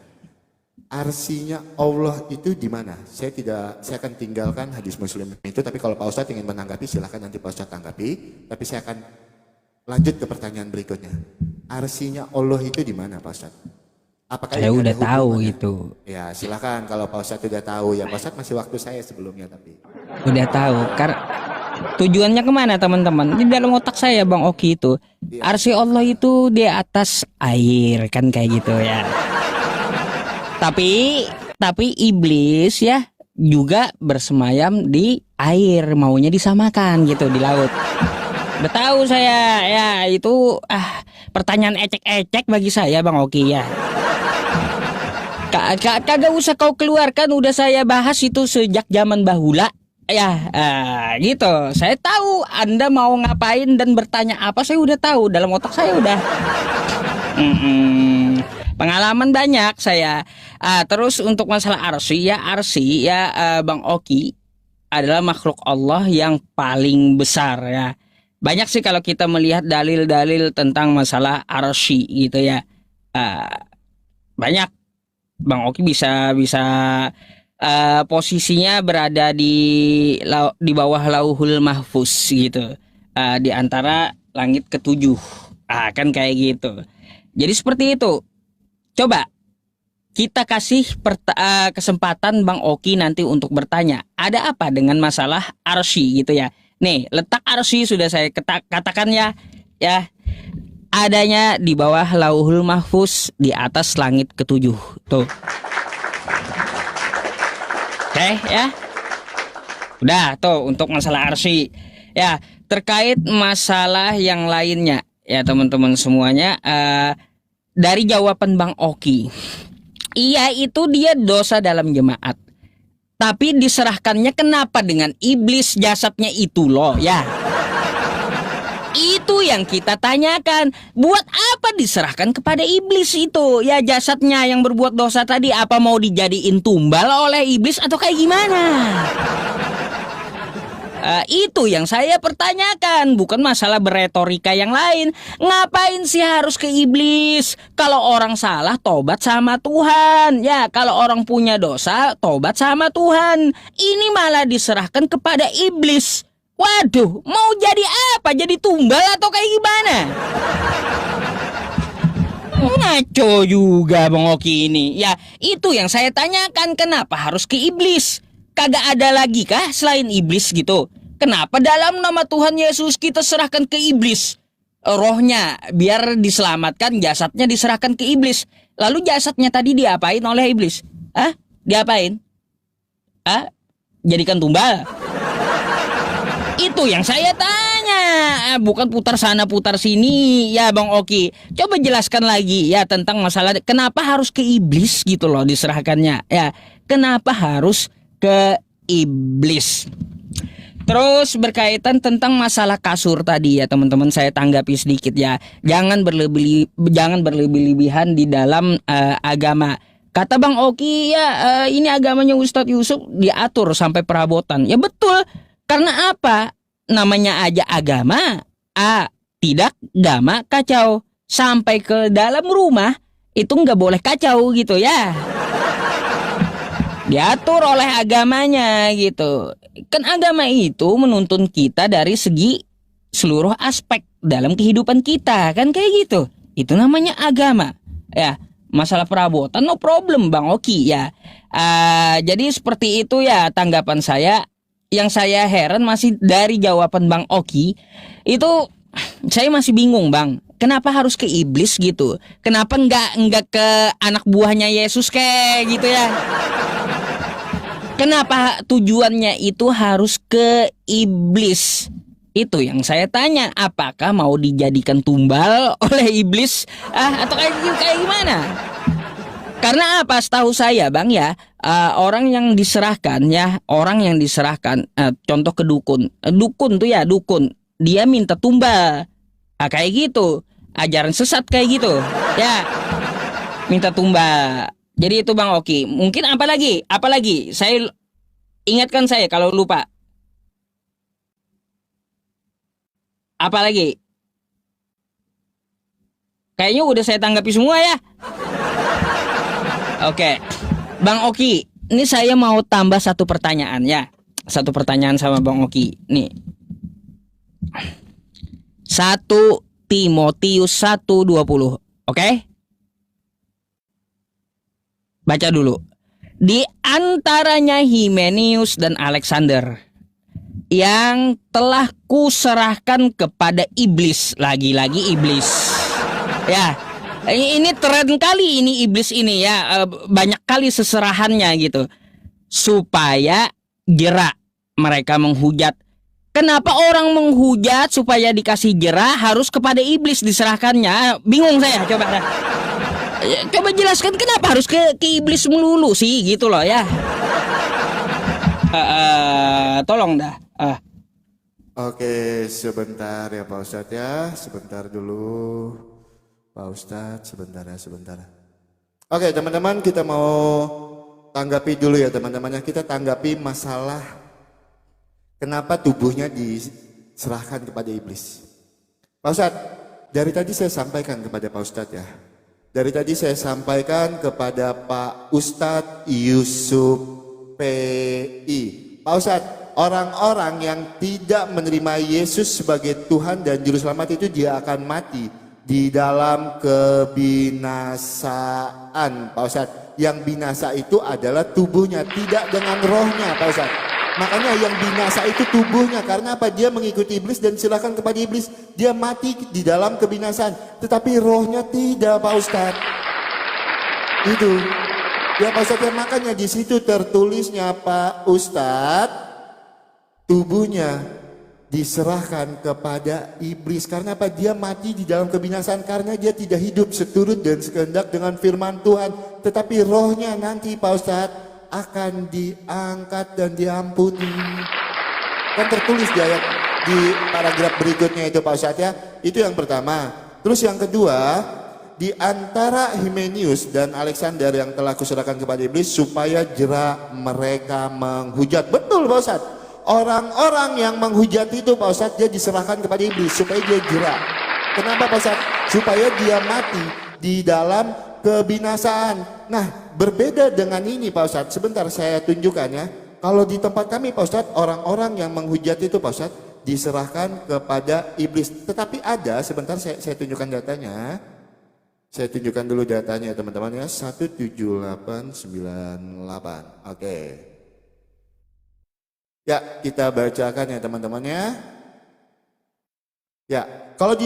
arsinya Allah itu di mana? Saya akan tinggalkan hadis Muslim itu, tapi kalau Pak Ustadz ingin menanggapi silahkan nanti Pak Ustadz tanggapi. Tapi saya akan lanjut ke pertanyaan berikutnya. Arsinya Allah itu di mana Pak Ustadz? Apakah saya udah tahu itu? Ya silakan kalau Pak Ustadz udah tahu ya. Pak Ustadz masih waktu saya sebelumnya tapi. Udah tahu, karena tujuannya kemana teman-teman? Di dalam otak saya Bang Oki itu, arsy Allah itu di atas air kan kayak gitu ya. Tapi iblis ya juga bersemayam di air, maunya disamakan gitu di laut. Udah tahu saya ya, itu pertanyaan ecek-ecek bagi saya Bang Oki ya. Kagak usah kau keluarkan, udah saya bahas itu sejak zaman bahula ya. Gitu. Saya tahu Anda mau ngapain dan bertanya apa, saya udah tahu, dalam otak saya udah. Pengalaman banyak saya. Terus untuk masalah arsy ya, Bang Oki adalah makhluk Allah yang paling besar ya. Banyak sih kalau kita melihat dalil-dalil tentang masalah arsy gitu ya. Banyak. Bang Oki bisa posisinya berada di bawah Lauhul Mahfuz gitu. Di antara langit ketujuh. Kan kayak gitu. Jadi seperti itu. Coba kita kasih kesempatan Bang Oki nanti untuk bertanya. Ada apa dengan masalah arsy gitu ya. Nih, letak arsy sudah saya katakan ya. Adanya di bawah Lauhul Mahfuz, di atas langit ketujuh. Tuh. Oke ya. Udah tuh untuk masalah arsy. Ya, terkait masalah yang lainnya ya teman-teman semuanya, dari jawaban Bang Oki, iya itu dia dosa dalam jemaat. Tapi diserahkannya kenapa dengan iblis jasadnya itu loh ya. Itu yang kita tanyakan. Buat apa diserahkan kepada iblis itu? Ya jasadnya yang berbuat dosa tadi, apa mau dijadiin tumbal oleh iblis atau kayak gimana? Itu yang saya pertanyakan, bukan masalah berretorika yang lain. Ngapain sih harus ke iblis? Kalau orang salah, tobat sama Tuhan. Ya, kalau orang punya dosa, tobat sama Tuhan. Ini malah diserahkan kepada iblis. Waduh, mau jadi apa? Jadi tumbal atau kayak gimana? Ngaco juga Bang Oki ini. Ya, itu yang saya tanyakan, kenapa harus ke iblis? Kagak ada lagi kah selain iblis gitu? Kenapa dalam nama Tuhan Yesus kita serahkan ke iblis? Rohnya biar diselamatkan, jasadnya diserahkan ke iblis. Lalu jasadnya tadi diapain oleh iblis? Diapain? Jadikan tumbal? Itu yang saya tanya, bukan putar sana putar sini ya Bang Oki. Coba jelaskan lagi ya tentang masalah kenapa harus ke iblis gitu loh diserahkannya. Ya, kenapa harus ke iblis? Terus berkaitan tentang masalah kasur tadi ya teman-teman, saya tanggapi sedikit ya. Jangan berlebih-lebihan di dalam agama. Kata Bang Oki ya, ini agamanya Ustadz Yusuf diatur sampai perabotan. Ya betul. Karena apa? Namanya aja agama. Tidak gama kacau. Sampai ke dalam rumah itu nggak boleh kacau gitu ya. Diatur oleh agamanya gitu. Kan agama itu menuntun kita dari segi seluruh aspek dalam kehidupan kita. Kan kayak gitu. Itu namanya agama. Ya, masalah perabotan no problem Bang Oki ya. Jadi seperti itu ya tanggapan saya. Yang saya heran masih dari jawaban Bang Oki itu, saya masih bingung Bang. Kenapa harus ke iblis gitu? Kenapa enggak ke anak buahnya Yesus kayak gitu ya? Kenapa tujuannya itu harus ke iblis? Itu yang saya tanya. Apakah mau dijadikan tumbal oleh iblis? Atau kayak gimana? Karena apa? Setahu saya Bang ya, orang yang diserahkan, contoh ke dukun. Dukun tuh ya, dukun. Dia minta tumbal. Kayak gitu. Ajaran sesat kayak gitu. Ya. Minta tumbal. Jadi itu Bang Oki. Mungkin apa lagi? Saya ingatkan saya kalau lupa. Apa lagi? Kayaknya udah saya tanggapi semua ya. Oke, Bang Oki, ini saya mau tambah satu pertanyaan ya. Satu pertanyaan sama Bang Oki. Nih. 1 Timotius 1:20. Oke? Baca dulu. Di antaranya Himenius dan Alexander yang telah kuserahkan kepada iblis. Lagi-lagi iblis. Ya. Ini tren kali ini iblis ini ya, banyak kali seserahannya gitu. Supaya jerak mereka menghujat. Kenapa orang menghujat supaya dikasih jerak harus kepada iblis diserahkannya? Bingung saya, coba jelaskan kenapa harus ke iblis melulu sih gitu loh ya. Tolong dah. Oke, sebentar ya Pak Ustadz ya, sebentar dulu. Pak Ustadz, sebentar. Oke teman-teman, kita mau tanggapi dulu ya teman-teman. Kita tanggapi masalah kenapa tubuhnya diserahkan kepada iblis. Pak Ustadz, dari tadi saya sampaikan kepada Pak Ustadz ya. Dari tadi saya sampaikan kepada Pak Ustadz Yusuf PI. Pak Ustadz, orang-orang yang tidak menerima Yesus sebagai Tuhan dan Juru Selamat itu dia akan mati di dalam kebinasaan, Pak Ustadz. Yang binasa itu adalah tubuhnya, tidak dengan rohnya, Pak Ustadz. Makanya yang binasa itu tubuhnya. Karena apa? Dia mengikuti iblis dan silakan kepada iblis. Dia mati di dalam kebinasaan. Tetapi rohnya tidak, Pak Ustadz. Itu. Ya Pak Ustadz, ya, makanya di situ tertulisnya Pak Ustadz, tubuhnya diserahkan kepada iblis. Karena apa? Dia mati di dalam kebinasaan karena dia tidak hidup seturut dan sekehendak dengan firman Tuhan. Tetapi rohnya nanti Pak Ustadz akan diangkat dan diampuni. Kan tertulis di ayat di paragraf berikutnya itu Pak Ustadz ya. Itu yang pertama. Terus yang kedua, di antara Himenius dan Alexander yang telah kuserahkan kepada iblis supaya jerak mereka menghujat. Betul Pak Ustadz. Orang-orang yang menghujat itu Pak Ustadz, dia diserahkan kepada iblis supaya dia jerak. Kenapa Pak Ustadz? Supaya dia mati di dalam kebinasaan. Nah, berbeda dengan ini Pak Ustadz. Sebentar saya tunjukkan ya. Kalau di tempat kami Pak Ustadz, orang-orang yang menghujat itu Pak Ustadz diserahkan kepada iblis. Tetapi ada, sebentar saya tunjukkan datanya. Saya tunjukkan dulu datanya teman-teman ya. 17898. Oke. Ya, kita bacakan ya teman-teman ya. Ya, kalau di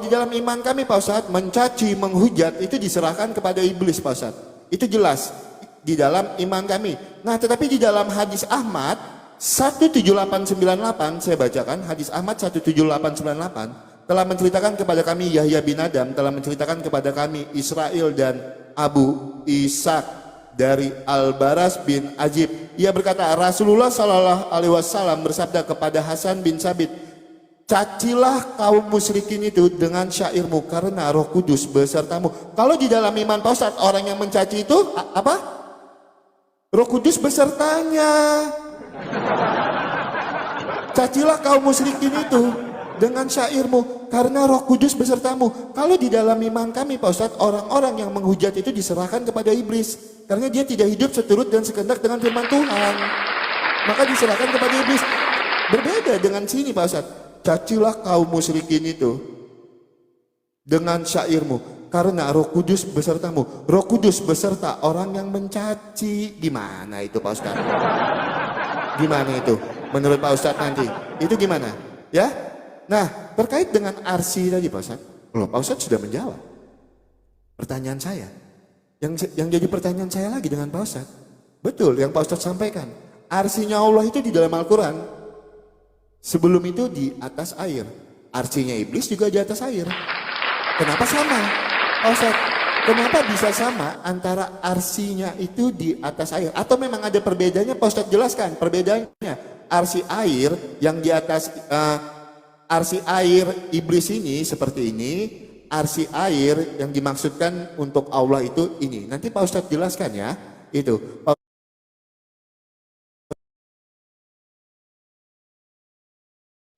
dalam iman kami Pak Ustadz, mencaci, menghujat itu diserahkan kepada iblis Pak Ustadz. Itu jelas di dalam iman kami. Nah, tetapi di dalam hadis Ahmad 17898, saya bacakan hadis Ahmad 17898 telah menceritakan kepada kami, Yahya bin Adam telah menceritakan kepada kami, Israel dan Abu Ishaq dari Al-Baras bin Ajib. Ia berkata, Rasulullah Shallallahu Alaihi Wasallam bersabda kepada Hasan bin Sabit, cacilah kaum musyrikin itu dengan syairmu karena Roh Kudus besertamu. Kalau di dalam iman Pak Ustadz, orang yang mencaci itu apa? Roh Kudus besertanya. Cacilah kaum musyrikin itu dengan syairmu karena Roh Kudus besertamu. Kalau di dalam iman kami Pak Ustadz, orang-orang yang menghujat itu diserahkan kepada iblis karena dia tidak hidup seturut dan sekendak dengan firman Tuhan, maka diserahkan kepada iblis. Berbeda dengan sini Pak Ustadz, cacilah kaum musyrikin itu dengan syairmu karena Roh Kudus besertamu. Roh Kudus beserta orang yang mencaci. Gimana itu Pak Ustadz? Gimana itu menurut Pak Ustadz nanti? Itu gimana? Ya? Nah, terkait dengan arsi tadi Pak Ustadz, loh, Pak Ustadz sudah menjawab pertanyaan saya. Yang jadi pertanyaan saya lagi dengan Pak Ustadz, betul yang Pak Ustadz sampaikan, arsinya Allah itu di dalam Al-Quran. Sebelum itu di atas air, arsinya iblis juga di atas air. Kenapa sama Pak Ustadz? Kenapa bisa sama antara arsinya itu di atas air? Atau memang ada perbedaannya? Pak Ustadz jelaskan perbedaannya. Arsi air yang di atas arsi air iblis ini seperti ini, arsi air yang dimaksudkan untuk Allah itu ini. Nanti Pak Ustadz jelaskan ya. Itu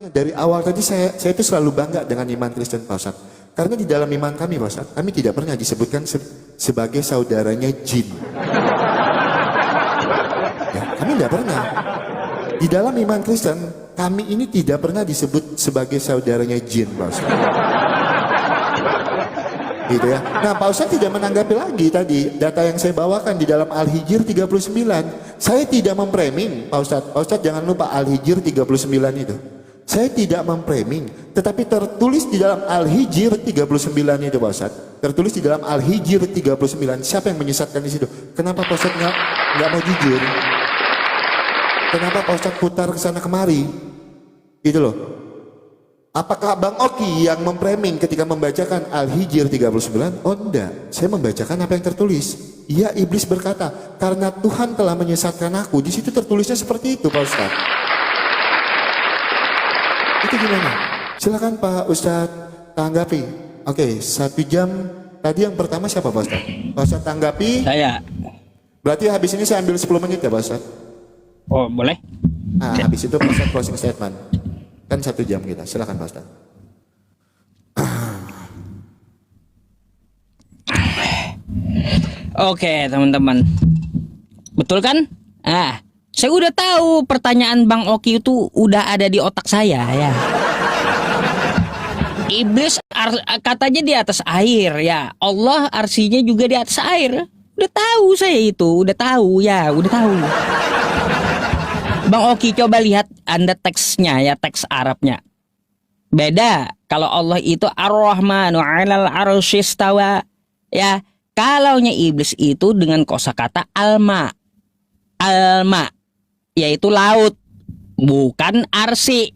dari awal tadi saya itu selalu bangga dengan iman Kristen Pak Ustadz. Karena di dalam iman kami Pak Ustadz, kami tidak pernah disebutkan sebagai saudaranya jin. Ya, kami tidak pernah. Di dalam iman Kristen, kami ini tidak pernah disebut sebagai saudaranya jin Pak Ustadz. Gitu ya. Nah, Pak Ustadz tidak menanggapi lagi tadi data yang saya bawakan di dalam Al-Hijr 39. Saya tidak memframing Pak Ustadz. Pak Ustadz jangan lupa Al-Hijr 39 itu. Saya tidak memframing, tetapi tertulis di dalam Al-Hijr 39 itu Pak Ustadz. Tertulis di dalam Al-Hijr 39. Siapa yang menyesatkan di situ? Kenapa Pak Ustadz nggak mau jujur? Kenapa Pak Ustadz putar ke sana kemari? Gitu loh. Apakah Bang Oki yang memframing ketika membacakan Al-Hijr 39? Oh enggak, saya membacakan apa yang tertulis. Iya, iblis berkata, karena Tuhan telah menyesatkan aku. Di situ tertulisnya seperti itu Pak Ustadz. Itu gimana? Silakan Pak Ustadz tanggapi. Oke, 1 jam. Tadi yang pertama siapa Pak Ustadz? Pak Ustadz tanggapi. Saya. Berarti habis ini saya ambil 10 menit ya Pak Ustadz? Oh, boleh. Nah, habis itu Pak Ustadz closing statement. Kan 1 jam kita. Silakan Pak Ustadz. Oke, teman-teman. Betul kan? Saya udah tahu pertanyaan Bang Oki itu udah ada di otak saya ya. Iblis katanya di atas air ya. Allah arsinya juga di atas air. Udah tahu saya itu, udah tahu ya, udah tahu. Bang Oki coba lihat Anda teksnya ya, teks Arabnya. Beda. Kalau Allah itu Ar-Rahmanu 'alal 'arsy istawa ya. Kalaunya iblis itu dengan kosakata alma. Alma yaitu laut, bukan arsi.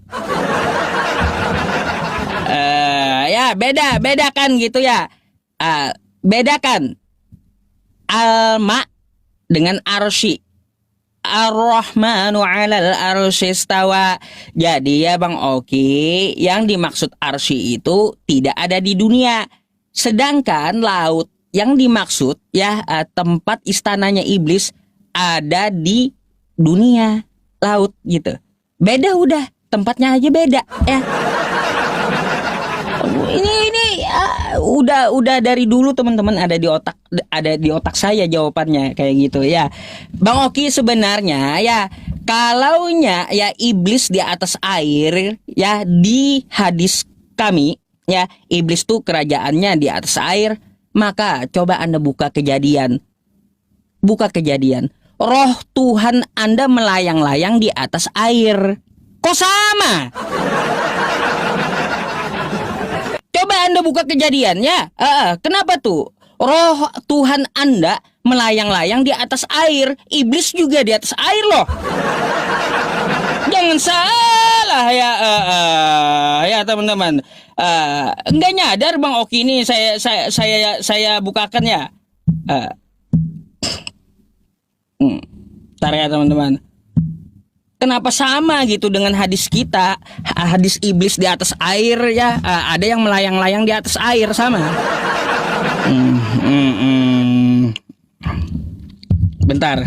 Ya bedakan gitu ya. Bedakan alma dengan arsy. Ar-Rahmanu 'alal arsy istawa. Jadi ya Bang Oki, yang dimaksud arsy itu tidak ada di dunia. Sedangkan laut yang dimaksud ya tempat istananya iblis ada di dunia. laut gitu. Beda udah, tempatnya aja beda ya. Ini udah dari dulu teman-teman ada di otak saya jawabannya kayak gitu ya. Bang Oki sebenarnya ya kalaunya ya iblis di atas air ya di hadis kami ya iblis tuh kerajaannya di atas air, maka coba Anda buka kejadian. Roh Tuhan Anda melayang-layang di atas air. Kok sama? Coba Anda buka kejadiannya. Kenapa tuh? Roh Tuhan Anda melayang-layang di atas air. Iblis juga di atas air loh. Jangan salah ya, ya teman-teman. Enggak nyadar Bang Oki ini saya bukakan ya. Ntar ya teman-teman. Kenapa sama gitu dengan hadis kita, hadis iblis di atas air ya, ada yang melayang-layang di atas air sama. Bentar.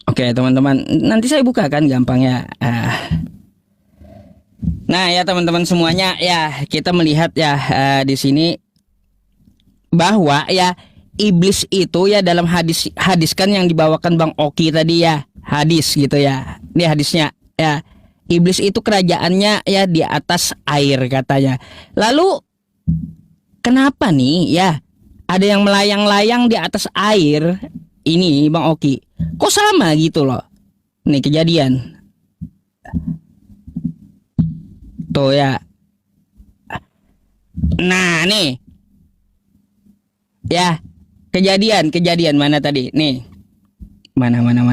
Oke teman-teman, nanti saya bukakan gampang ya. Nah ya teman-teman semuanya ya kita melihat ya di sini bahwa ya iblis itu ya dalam hadiskan yang dibawakan Bang Oki tadi ya hadis gitu ya. Ini hadisnya ya iblis itu kerajaannya ya di atas air katanya. Lalu kenapa nih ya ada yang melayang-layang di atas air ini Bang Oki? Kok sama gitu loh? Nih kejadian. Tuh ya. Nah nih. Ya, kejadian mana tadi? Nih. Mana. Nah,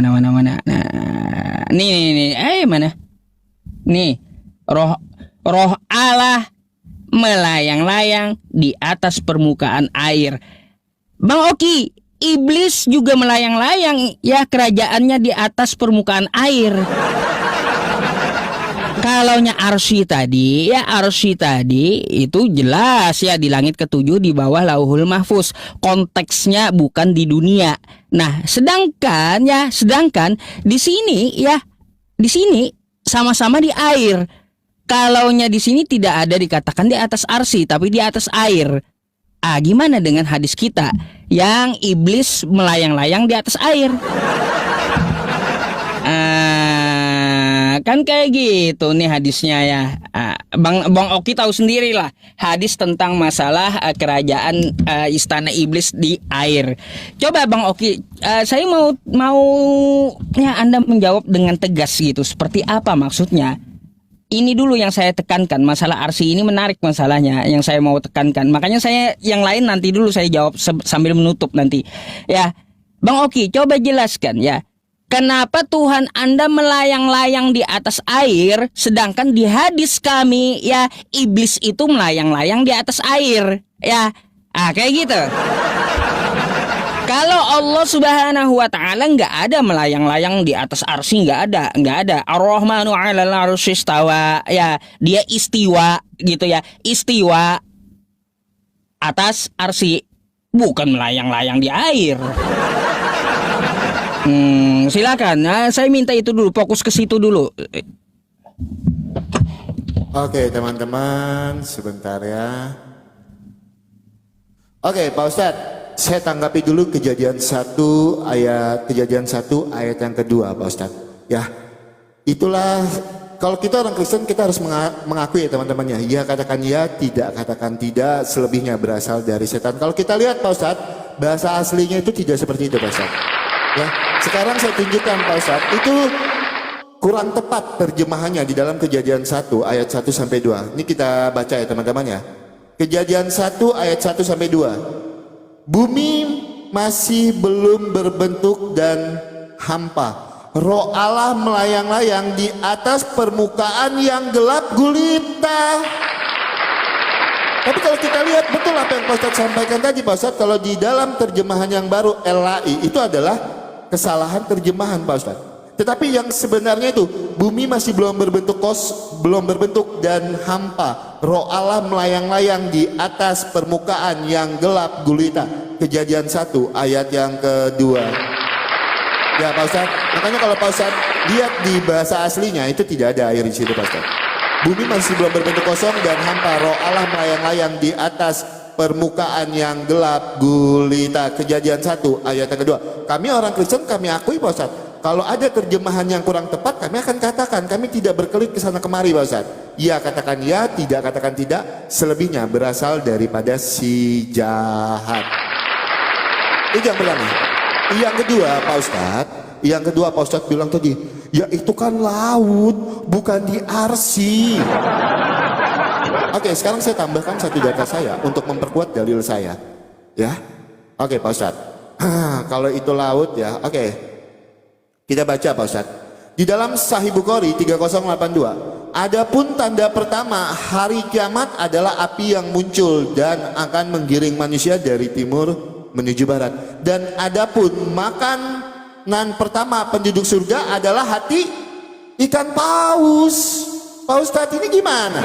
nih. Mana? Nih. Roh Allah melayang-layang di atas permukaan air. Bang Oki, iblis juga melayang-layang ya kerajaannya di atas permukaan air. Kalaunya arsy tadi itu jelas ya di langit ketujuh di bawah Lauhul Mahfuz. Konteksnya bukan di dunia. Nah, sedangkan di sini sama-sama di air. Kalaunya di sini tidak ada dikatakan di atas arsy tapi di atas air. Gimana dengan hadis kita yang iblis melayang-layang di atas air? Kan kayak gitu nih hadisnya ya. Bang Oki tahu sendiri lah hadis tentang masalah kerajaan istana iblis di air. Coba Bang Oki, saya mau ya Anda menjawab dengan tegas gitu. Seperti apa maksudnya? Ini dulu yang saya tekankan, masalah arsy ini menarik masalahnya yang saya mau tekankan. Makanya saya yang lain nanti dulu saya jawab sambil menutup nanti. Ya, Bang Oki, coba jelaskan ya. Kenapa Tuhan Anda melayang-layang di atas air, sedangkan di hadis kami ya iblis itu melayang-layang di atas air, ya, kayak gitu. Kalau Allah Subhanahu wa Ta'ala nggak ada melayang-layang di atas arsy, nggak ada. Ar-Rahmanu 'alal 'arsy istawa, ya, dia istiwa gitu ya, istiwa atas arsy, bukan melayang-layang di air. Silakan. Saya minta itu dulu, fokus ke situ dulu. Oke teman-teman, sebentar ya. Oke Pak Ustadz, saya tanggapi dulu kejadian 1 ayat yang kedua Pak Ustadz. Ya, itulah kalau kita orang Kristen kita harus mengakui ya teman-teman ya. Ya katakan ya, tidak katakan tidak, selebihnya berasal dari setan. Kalau kita lihat Pak Ustadz, bahasa aslinya itu tidak seperti itu Pak Ustadz. Ya, sekarang saya tunjukkan Pak Ustadz, itu kurang tepat terjemahannya di dalam kejadian 1 ayat 1 sampai 2. Ini kita baca ya teman-teman ya. Kejadian 1 ayat 1 sampai 2. Bumi masih belum berbentuk dan hampa. Roh Allah melayang-layang di atas permukaan yang gelap gulita. Tapi kalau kita lihat betul apa yang Pak Ustadz sampaikan tadi Pak Ustadz, kalau di dalam terjemahan yang baru LAI itu adalah kesalahan terjemahan Pak Ustadz. Tetapi yang sebenarnya itu, bumi masih belum berbentuk dan hampa. Roh Allah melayang-layang di atas permukaan yang gelap gulita. Kejadian 1 ayat yang kedua. Ya Pak Ustadz, makanya kalau Pak Ustadz lihat di bahasa aslinya itu tidak ada air di situ Pak Ustadz. Bumi masih belum berbentuk kosong dan hampa, roh Allah melayang-layang di atas permukaan yang gelap gulita. Kejadian 1 ayat yang kedua. Kami orang Kristen, kami akui Pak Ustadz, kalau ada terjemahan yang kurang tepat, kami akan katakan, kami tidak berkelit ke sana kemari Pak Ustadz. Ya katakan ya, tidak katakan tidak, selebihnya berasal daripada si jahat. Itu yang pertama. Yang kedua Pak Ustadz bilang tadi, ya itu kan laut, bukan di arsi. Oke, sekarang saya tambahkan satu data saya untuk memperkuat dalil saya. Ya, oke Pak Ustadz. Kalau itu laut ya, oke. Kita baca Pak Ustadz. Di dalam Sahih Bukhari 3082, adapun tanda pertama hari kiamat adalah api yang muncul dan akan menggiring manusia dari timur menuju barat. Dan adapun makanan pertama penduduk surga adalah hati ikan paus. Pak Ustadz, ini gimana?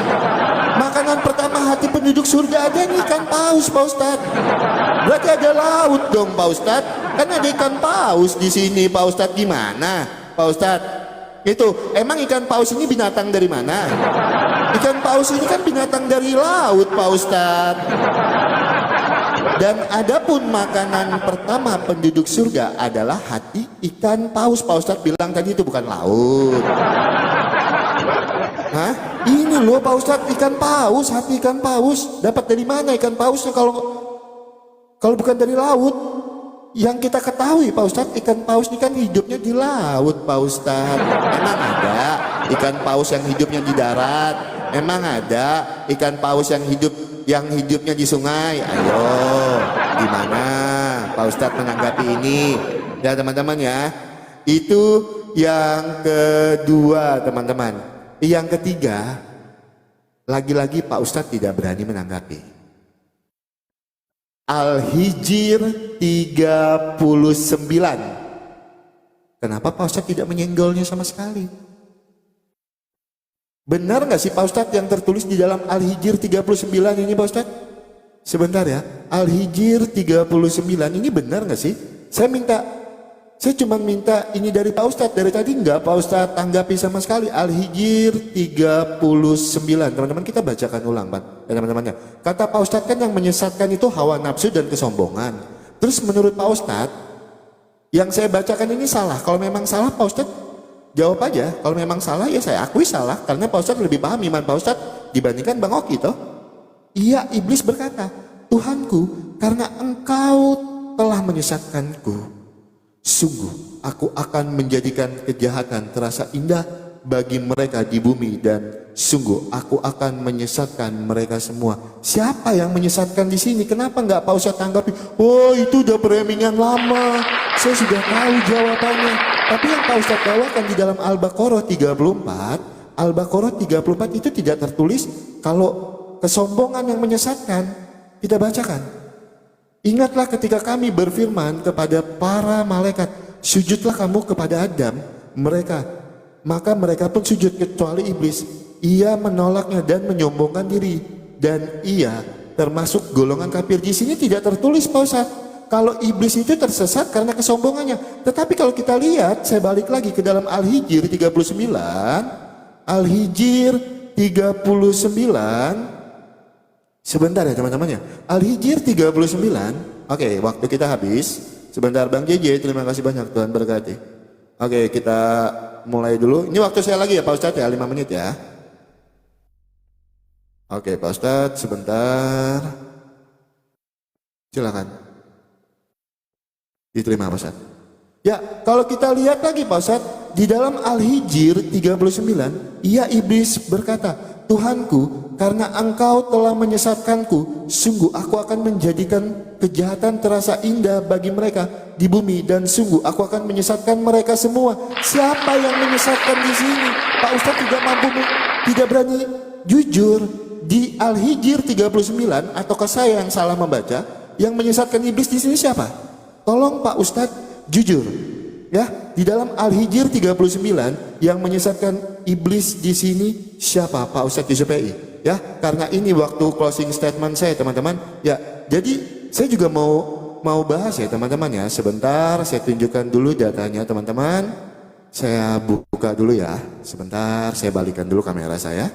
Makanan pertama hati penduduk surga ada ini ikan paus Pak Ustadz. Berarti ada laut dong Pak Ustadz. Kan ada ikan paus di sini Pak Ustadz. Gimana Pak Ustadz? Itu emang ikan paus ini binatang dari mana? Ikan paus ini kan binatang dari laut Pak Ustadz. Dan adapun makanan pertama penduduk surga adalah hati ikan paus. Pak Ustadz bilang tadi itu bukan laut. Hah? Ini loh Pak Ustadz, ikan paus, hati ikan paus. Dapat dari mana ikan pausnya kalau bukan dari laut? Yang kita ketahui Pak Ustadz, ikan paus ini kan hidupnya di laut Pak Ustadz. Emang ada ikan paus yang hidupnya di darat? Emang ada ikan paus yang hidupnya di sungai? Ayo, gimana Pak Ustadz menanggapi ini? Ya teman-teman ya, itu yang kedua teman-teman. Yang ketiga, lagi-lagi Pak Ustadz tidak berani menanggapi. Al-Hijr 39. Kenapa Pak Ustadz tidak menyenggolnya sama sekali? Benar nggak sih Pak Ustadz yang tertulis di dalam Al-Hijr 39 ini Pak Ustadz? Sebentar ya, Al-Hijr 39 ini benar nggak sih? Saya cuma minta ini dari Pak Ustadz. Dari tadi enggak Pak Ustadz tanggapi sama sekali. Al-Hijr 39. Teman-teman kita bacakan ulang Pak. Ya, teman-temannya. Kata Pak Ustadz kan yang menyesatkan itu hawa nafsu dan kesombongan. Terus menurut Pak Ustadz, yang saya bacakan ini salah. Kalau memang salah Pak Ustadz jawab aja. Kalau memang salah ya saya akui salah. Karena Pak Ustadz lebih paham iman Pak Ustadz dibandingkan Bang Oki toh. Iya, iblis berkata, Tuhanku, karena engkau telah menyesatkanku, sungguh aku akan menjadikan kejahatan terasa indah bagi mereka di bumi, dan sungguh aku akan menyesatkan mereka semua. Siapa yang menyesatkan di sini? Kenapa nggak Pak Ustadz tanggapi? Oh itu udah premingan lama, saya sudah tahu jawabannya. Tapi yang Pak Ustadz bawakan di dalam Al-Baqarah 34, Al-Baqarah 34 itu tidak tertulis kalau kesombongan yang menyesatkan. Kita bacakan. Ingatlah ketika kami berfirman kepada para malaikat, sujudlah kamu kepada Adam. Maka mereka pun sujud kecuali iblis. Ia menolaknya dan menyombongkan diri, dan ia termasuk golongan kafir. Di sini tidak tertulis Pak Ustadz kalau iblis itu tersesat karena kesombongannya. Tetapi kalau kita lihat, saya balik lagi ke dalam Al-Hijr 39. Al-Hijr 39. Sebentar ya teman-teman ya. Al-Hijr 39. Oke, waktu kita habis. Sebentar Bang JJ, terima kasih banyak, Tuhan berkati. Oke, kita mulai dulu. Ini waktu saya lagi ya Pak Ustadz ya, 5 menit ya. Oke Pak Ustadz, sebentar. Silakan. Diterima Pak Ustadz. Ya, kalau kita lihat lagi Pak Ustadz, di dalam Al-Hijr 39, ia iblis berkata, Tuhanku, karena engkau telah menyesatkanku, sungguh aku akan menjadikan kejahatan terasa indah bagi mereka di bumi, dan sungguh aku akan menyesatkan mereka semua. Siapa yang menyesatkan di sini? Pak Ustadz tidak berani jujur. Di Al-Hijr 39, ataukah saya yang salah membaca? Yang menyesatkan iblis di sini siapa? Tolong Pak Ustadz jujur. Ya, di dalam Al-Hijr 39 yang menyesatkan iblis di sini siapa? Pak Ustadz Yusuf PI. Ya, karena ini waktu closing statement saya teman-teman. Ya, jadi saya juga mau bahas ya teman-teman ya. Sebentar saya tunjukkan dulu datanya teman-teman. Saya buka dulu ya. Sebentar saya balikan dulu kamera saya.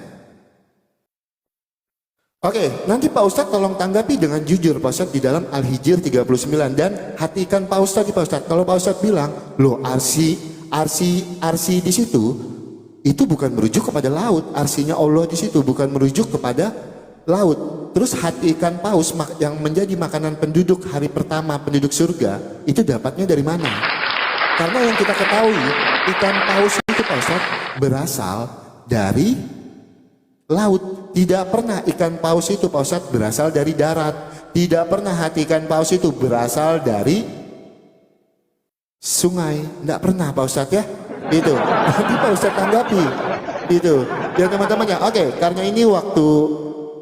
Oke, nanti Pak Ustadz tolong tanggapi dengan jujur Pak Ustadz di dalam Al-Hijr 39 dan hatikan Pak Ustadz Pak Ustadz. Kalau Pak Ustadz bilang, loh arsi di situ itu bukan merujuk kepada laut, arsinya Allah di situ bukan merujuk kepada laut. Terus hati ikan paus yang menjadi makanan penduduk hari pertama penduduk surga itu dapatnya dari mana? Karena yang kita ketahui ikan paus itu Pak Ustadz berasal dari laut. Tidak pernah ikan paus itu Pak Ustadz berasal dari darat. Tidak pernah hati ikan paus itu berasal dari sungai. Tidak pernah Pak Ustadz ya. Itu nanti Pak Ustadz tanggapi itu ya teman-teman ya. Oke, karena ini waktu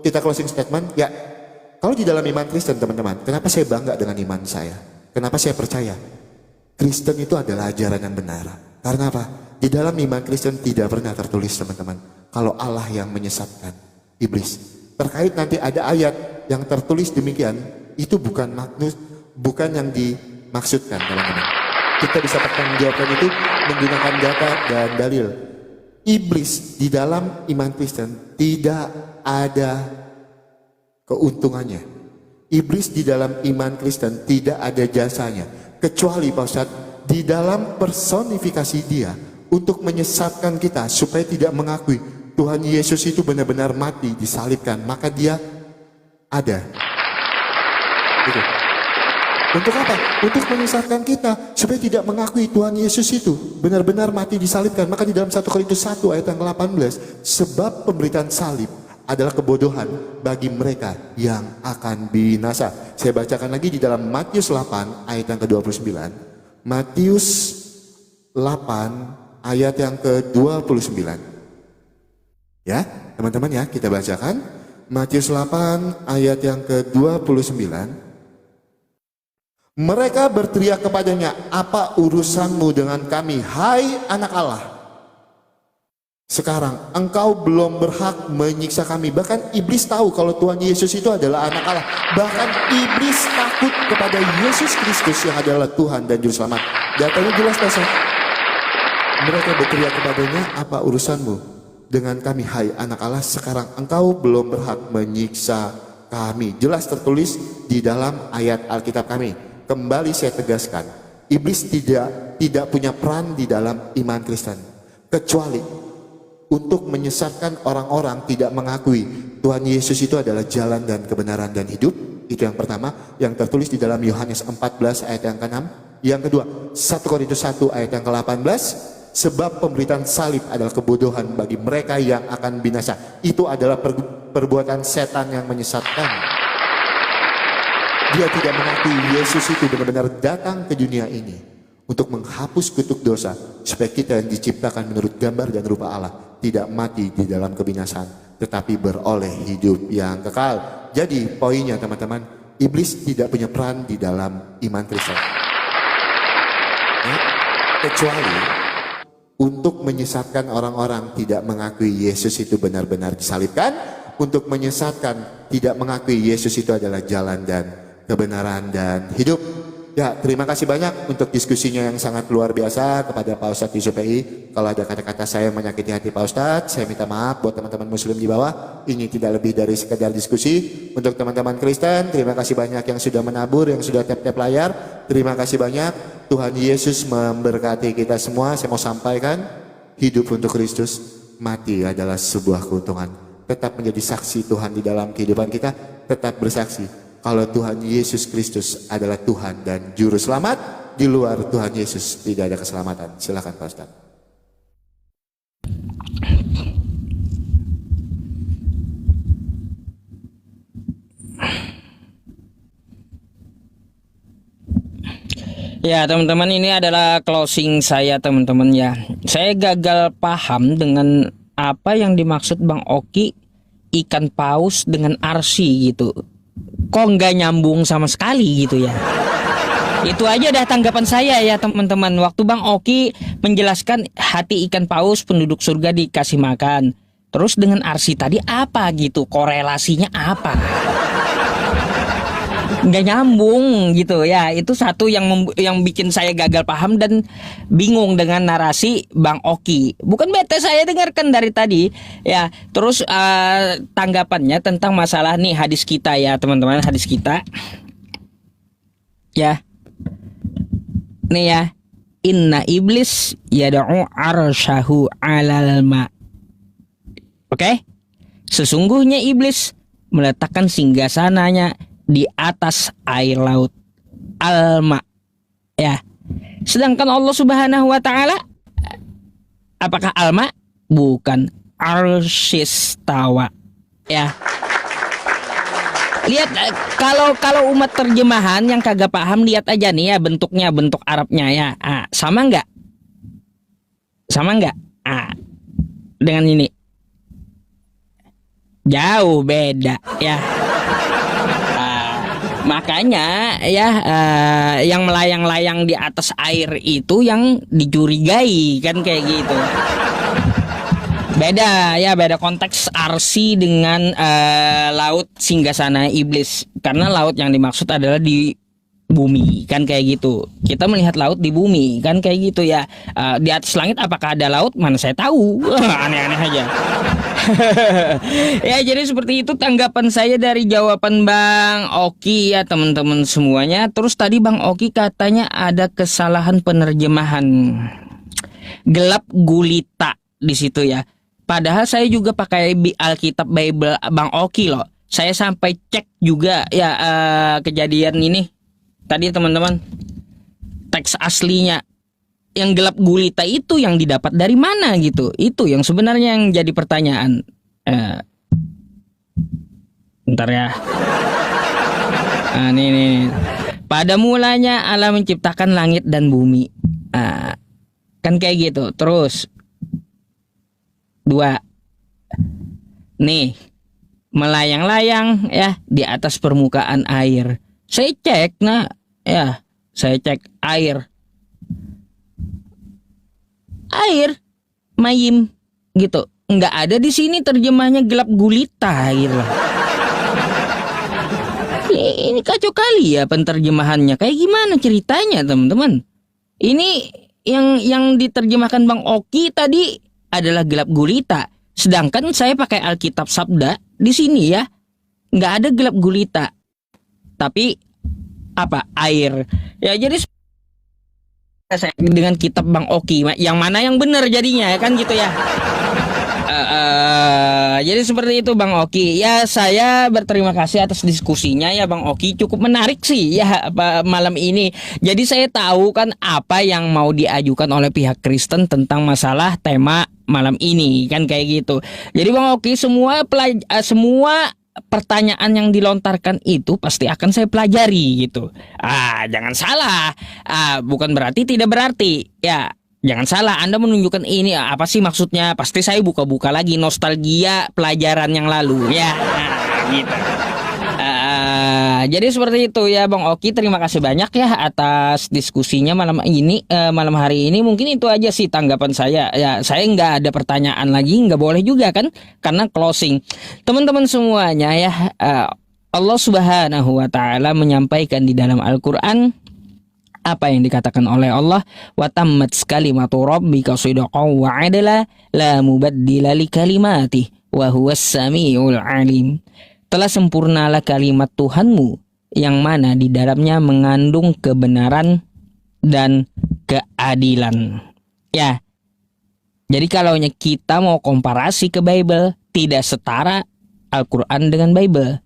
kita closing statement ya. Kalau di dalam iman Kristen teman-teman, kenapa saya bangga dengan iman saya? Kenapa saya percaya Kristen itu adalah ajaran yang benar? Karena apa? Di dalam iman Kristen tidak pernah tertulis teman-teman kalau Allah yang menyesatkan iblis. Terkait nanti ada ayat yang tertulis demikian, itu bukan yang dimaksudkan teman-teman. Kita bisa pertanggungjawabkan itu menggunakan data dan dalil. Iblis di dalam iman Kristen tidak ada keuntungannya. Iblis di dalam iman Kristen tidak ada jasanya. Kecuali Pak Ustadz di dalam personifikasi dia untuk menyesatkan kita supaya tidak mengakui Tuhan Yesus itu benar-benar mati, disalibkan, maka dia ada. Gitu. Untuk apa? Untuk menyesatkan kita supaya tidak mengakui Tuhan Yesus itu benar-benar mati, disalibkan. Maka di dalam 1 Korintus 1 ayat yang ke-18, sebab pemberitaan salib adalah kebodohan bagi mereka yang akan binasa. Saya bacakan lagi di dalam Matius 8 ayat yang ke-29. Matius 8 ayat yang ke-29. Ya, teman-teman ya, kita bacakan Matius 8 ayat yang ke-29. Mereka berteriak kepadanya, apa urusanmu dengan kami, hai anak Allah? Sekarang engkau belum berhak menyiksa kami. Bahkan iblis tahu kalau Tuhan Yesus itu adalah anak Allah. Bahkan iblis takut kepada Yesus Kristus yang adalah Tuhan dan Juru Selamat. Datanya jelas dasar. Mereka berteriak kepadanya, apa urusanmu dengan kami, hai anak Allah? Sekarang engkau belum berhak menyiksa kami. Jelas tertulis di dalam ayat Alkitab kami. Kembali saya tegaskan, iblis tidak punya peran di dalam iman Kristen, kecuali untuk menyesatkan orang-orang tidak mengakui Tuhan Yesus itu adalah jalan dan kebenaran dan hidup. Itu yang pertama, yang tertulis di dalam Yohanes 14 ayat yang ke-6. Yang kedua, 1 Korintus 1 ayat yang ke-18, sebab pemberitaan salib adalah kebodohan bagi mereka yang akan binasa. Itu adalah perbuatan setan yang menyesatkan. Dia tidak mengakui Yesus itu benar-benar datang ke dunia ini untuk menghapus kutuk dosa, supaya kita yang diciptakan menurut gambar dan rupa Allah tidak mati di dalam kebinasaan, tetapi beroleh hidup yang kekal. Jadi poinnya teman-teman, iblis tidak punya peran di dalam iman Kristen, ya, kecuali untuk menyesatkan orang-orang tidak mengakui Yesus itu benar-benar disalibkan, untuk menyesatkan tidak mengakui Yesus itu adalah jalan dan kebenaran dan hidup. Ya, terima kasih banyak untuk diskusinya yang sangat luar biasa kepada Pak Ustadz Yusuf PI. Kalau ada kata-kata saya menyakiti hati Pak Ustadz, saya minta maaf. Buat teman-teman muslim di bawah, ini tidak lebih dari sekedar diskusi. Untuk teman-teman Kristen, terima kasih banyak yang sudah menabur, yang sudah tap-tap layar. Terima kasih banyak. Tuhan Yesus memberkati kita semua. Saya mau sampaikan, hidup untuk Kristus, mati adalah sebuah keuntungan. Tetap menjadi saksi Tuhan di dalam kehidupan kita, tetap bersaksi kalau Tuhan Yesus Kristus adalah Tuhan dan Juru Selamat. Di luar Tuhan Yesus tidak ada keselamatan. Silakan Pak Ustadz. Ya teman-teman, ini adalah closing saya teman-teman ya. Saya gagal paham dengan apa yang dimaksud Bang Oki ikan paus dengan arsi gitu. Kok nggak nyambung sama sekali gitu ya. Itu aja dah tanggapan saya ya teman-teman. Waktu Bang Oki menjelaskan hati ikan paus penduduk surga dikasih makan. Terus dengan arsi tadi apa gitu? Korelasinya apa? Nggak nyambung gitu ya. Itu satu yang bikin saya gagal paham dan bingung dengan narasi Bang Oki. Bukan bete, saya dengarkan dari tadi ya. Terus tanggapannya tentang masalah nih hadis kita ya teman-teman, hadis kita ya. Nih ya, inna iblis yad'u arsyahu 'alal ma. Oke? Sesungguhnya iblis meletakkan singgasananya di atas air laut. Alma. Ya. Sedangkan Allah Subhanahu wa taala apakah alma? Bukan, arsyistawa. Ya. Lihat kalau umat terjemahan yang kagak paham, lihat aja nih ya bentuknya, bentuk Arabnya ya. Sama nggak? Sama nggak? Dengan ini. Jauh beda ya. Makanya ya yang melayang-layang di atas air itu yang dicurigai kan kayak gitu. Beda ya, beda konteks arsi dengan laut singgasana iblis. Karena laut yang dimaksud adalah di bumi kan kayak gitu. Kita melihat laut di bumi kan kayak gitu ya. Di atas langit apakah ada laut? Mana saya tahu. Aneh-aneh aja. Ya jadi seperti itu tanggapan saya dari jawaban Bang Oki ya teman-teman semuanya. Terus tadi Bang Oki katanya ada kesalahan penerjemahan, gelap gulita di situ ya. Padahal saya juga pakai Alkitab Bible Bang Oki loh. Saya sampai cek juga ya kejadian ini tadi teman-teman. Teks aslinya yang gelap gulita itu yang didapat dari mana gitu. Itu yang sebenarnya yang jadi pertanyaan. Bentar ya. Nih. Pada mulanya Allah menciptakan langit dan bumi. Kan kayak gitu. Terus 2. Nih, melayang-layang ya di atas permukaan air. Saya cek saya cek air mayim gitu. Nggak ada di sini terjemahnya gelap gulita gitu. Ini kacau kali ya penterjemahannya. Kayak gimana ceritanya teman-teman? Ini yang diterjemahkan Bang Oki tadi adalah gelap gulita. Sedangkan saya pakai Alkitab Sabda di sini ya, nggak ada gelap gulita. Tapi apa? Air. Ya jadi saya dengan kitab Bang Oki yang mana yang benar jadinya ya kan gitu ya. Jadi seperti itu Bang Oki. Ya saya berterima kasih atas diskusinya ya Bang Oki. Cukup menarik sih ya malam ini. Jadi saya tahu kan apa yang mau diajukan oleh pihak Kristen tentang masalah tema malam ini kan kayak gitu. Jadi Bang Oki semua pertanyaan yang dilontarkan itu pasti akan saya pelajari gitu. Jangan salah. Bukan berarti tidak berarti. Ya, jangan salah. Anda menunjukkan ini apa sih maksudnya? Pasti saya buka-buka lagi nostalgia pelajaran yang lalu. Ya, gitu. Jadi seperti itu ya Bang Oki. Terima kasih banyak ya atas diskusinya malam ini, malam hari ini. Mungkin itu aja sih tanggapan saya. Ya, saya nggak ada pertanyaan lagi, nggak boleh juga kan, karena closing. Teman-teman semuanya ya, Allah Subhanahu Wa Taala menyampaikan di dalam Al-Quran apa yang dikatakan oleh Allah, wa tammat kalimatu rabbika shidqan wa adla la mubaddila li kalimati wa huwas samiul alim. Telah sempurnalah kalimat Tuhanmu yang mana di dalamnya mengandung kebenaran dan keadilan. Ya. Jadi kalau kita mau komparasi ke Bible, tidak setara Al-Quran dengan Bible.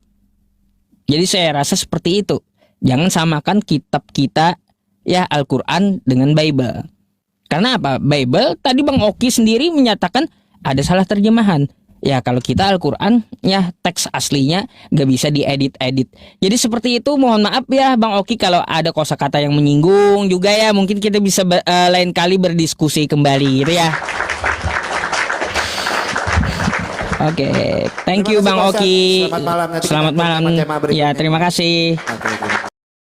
Jadi saya rasa seperti itu. Jangan samakan kitab kita ya Al-Quran dengan Bible. Karena apa? Bible tadi Bang Oki sendiri menyatakan ada salah terjemahan. Ya kalau kita Al-Quran ya teks aslinya gak bisa diedit-edit. Jadi seperti itu, mohon maaf ya Bang Oki kalau ada kosakata yang menyinggung juga ya. Mungkin kita bisa lain kali berdiskusi kembali gitu ya. Oke, thank you Bang Oki. Selamat malam. Selamat malam. Ya terima kasih.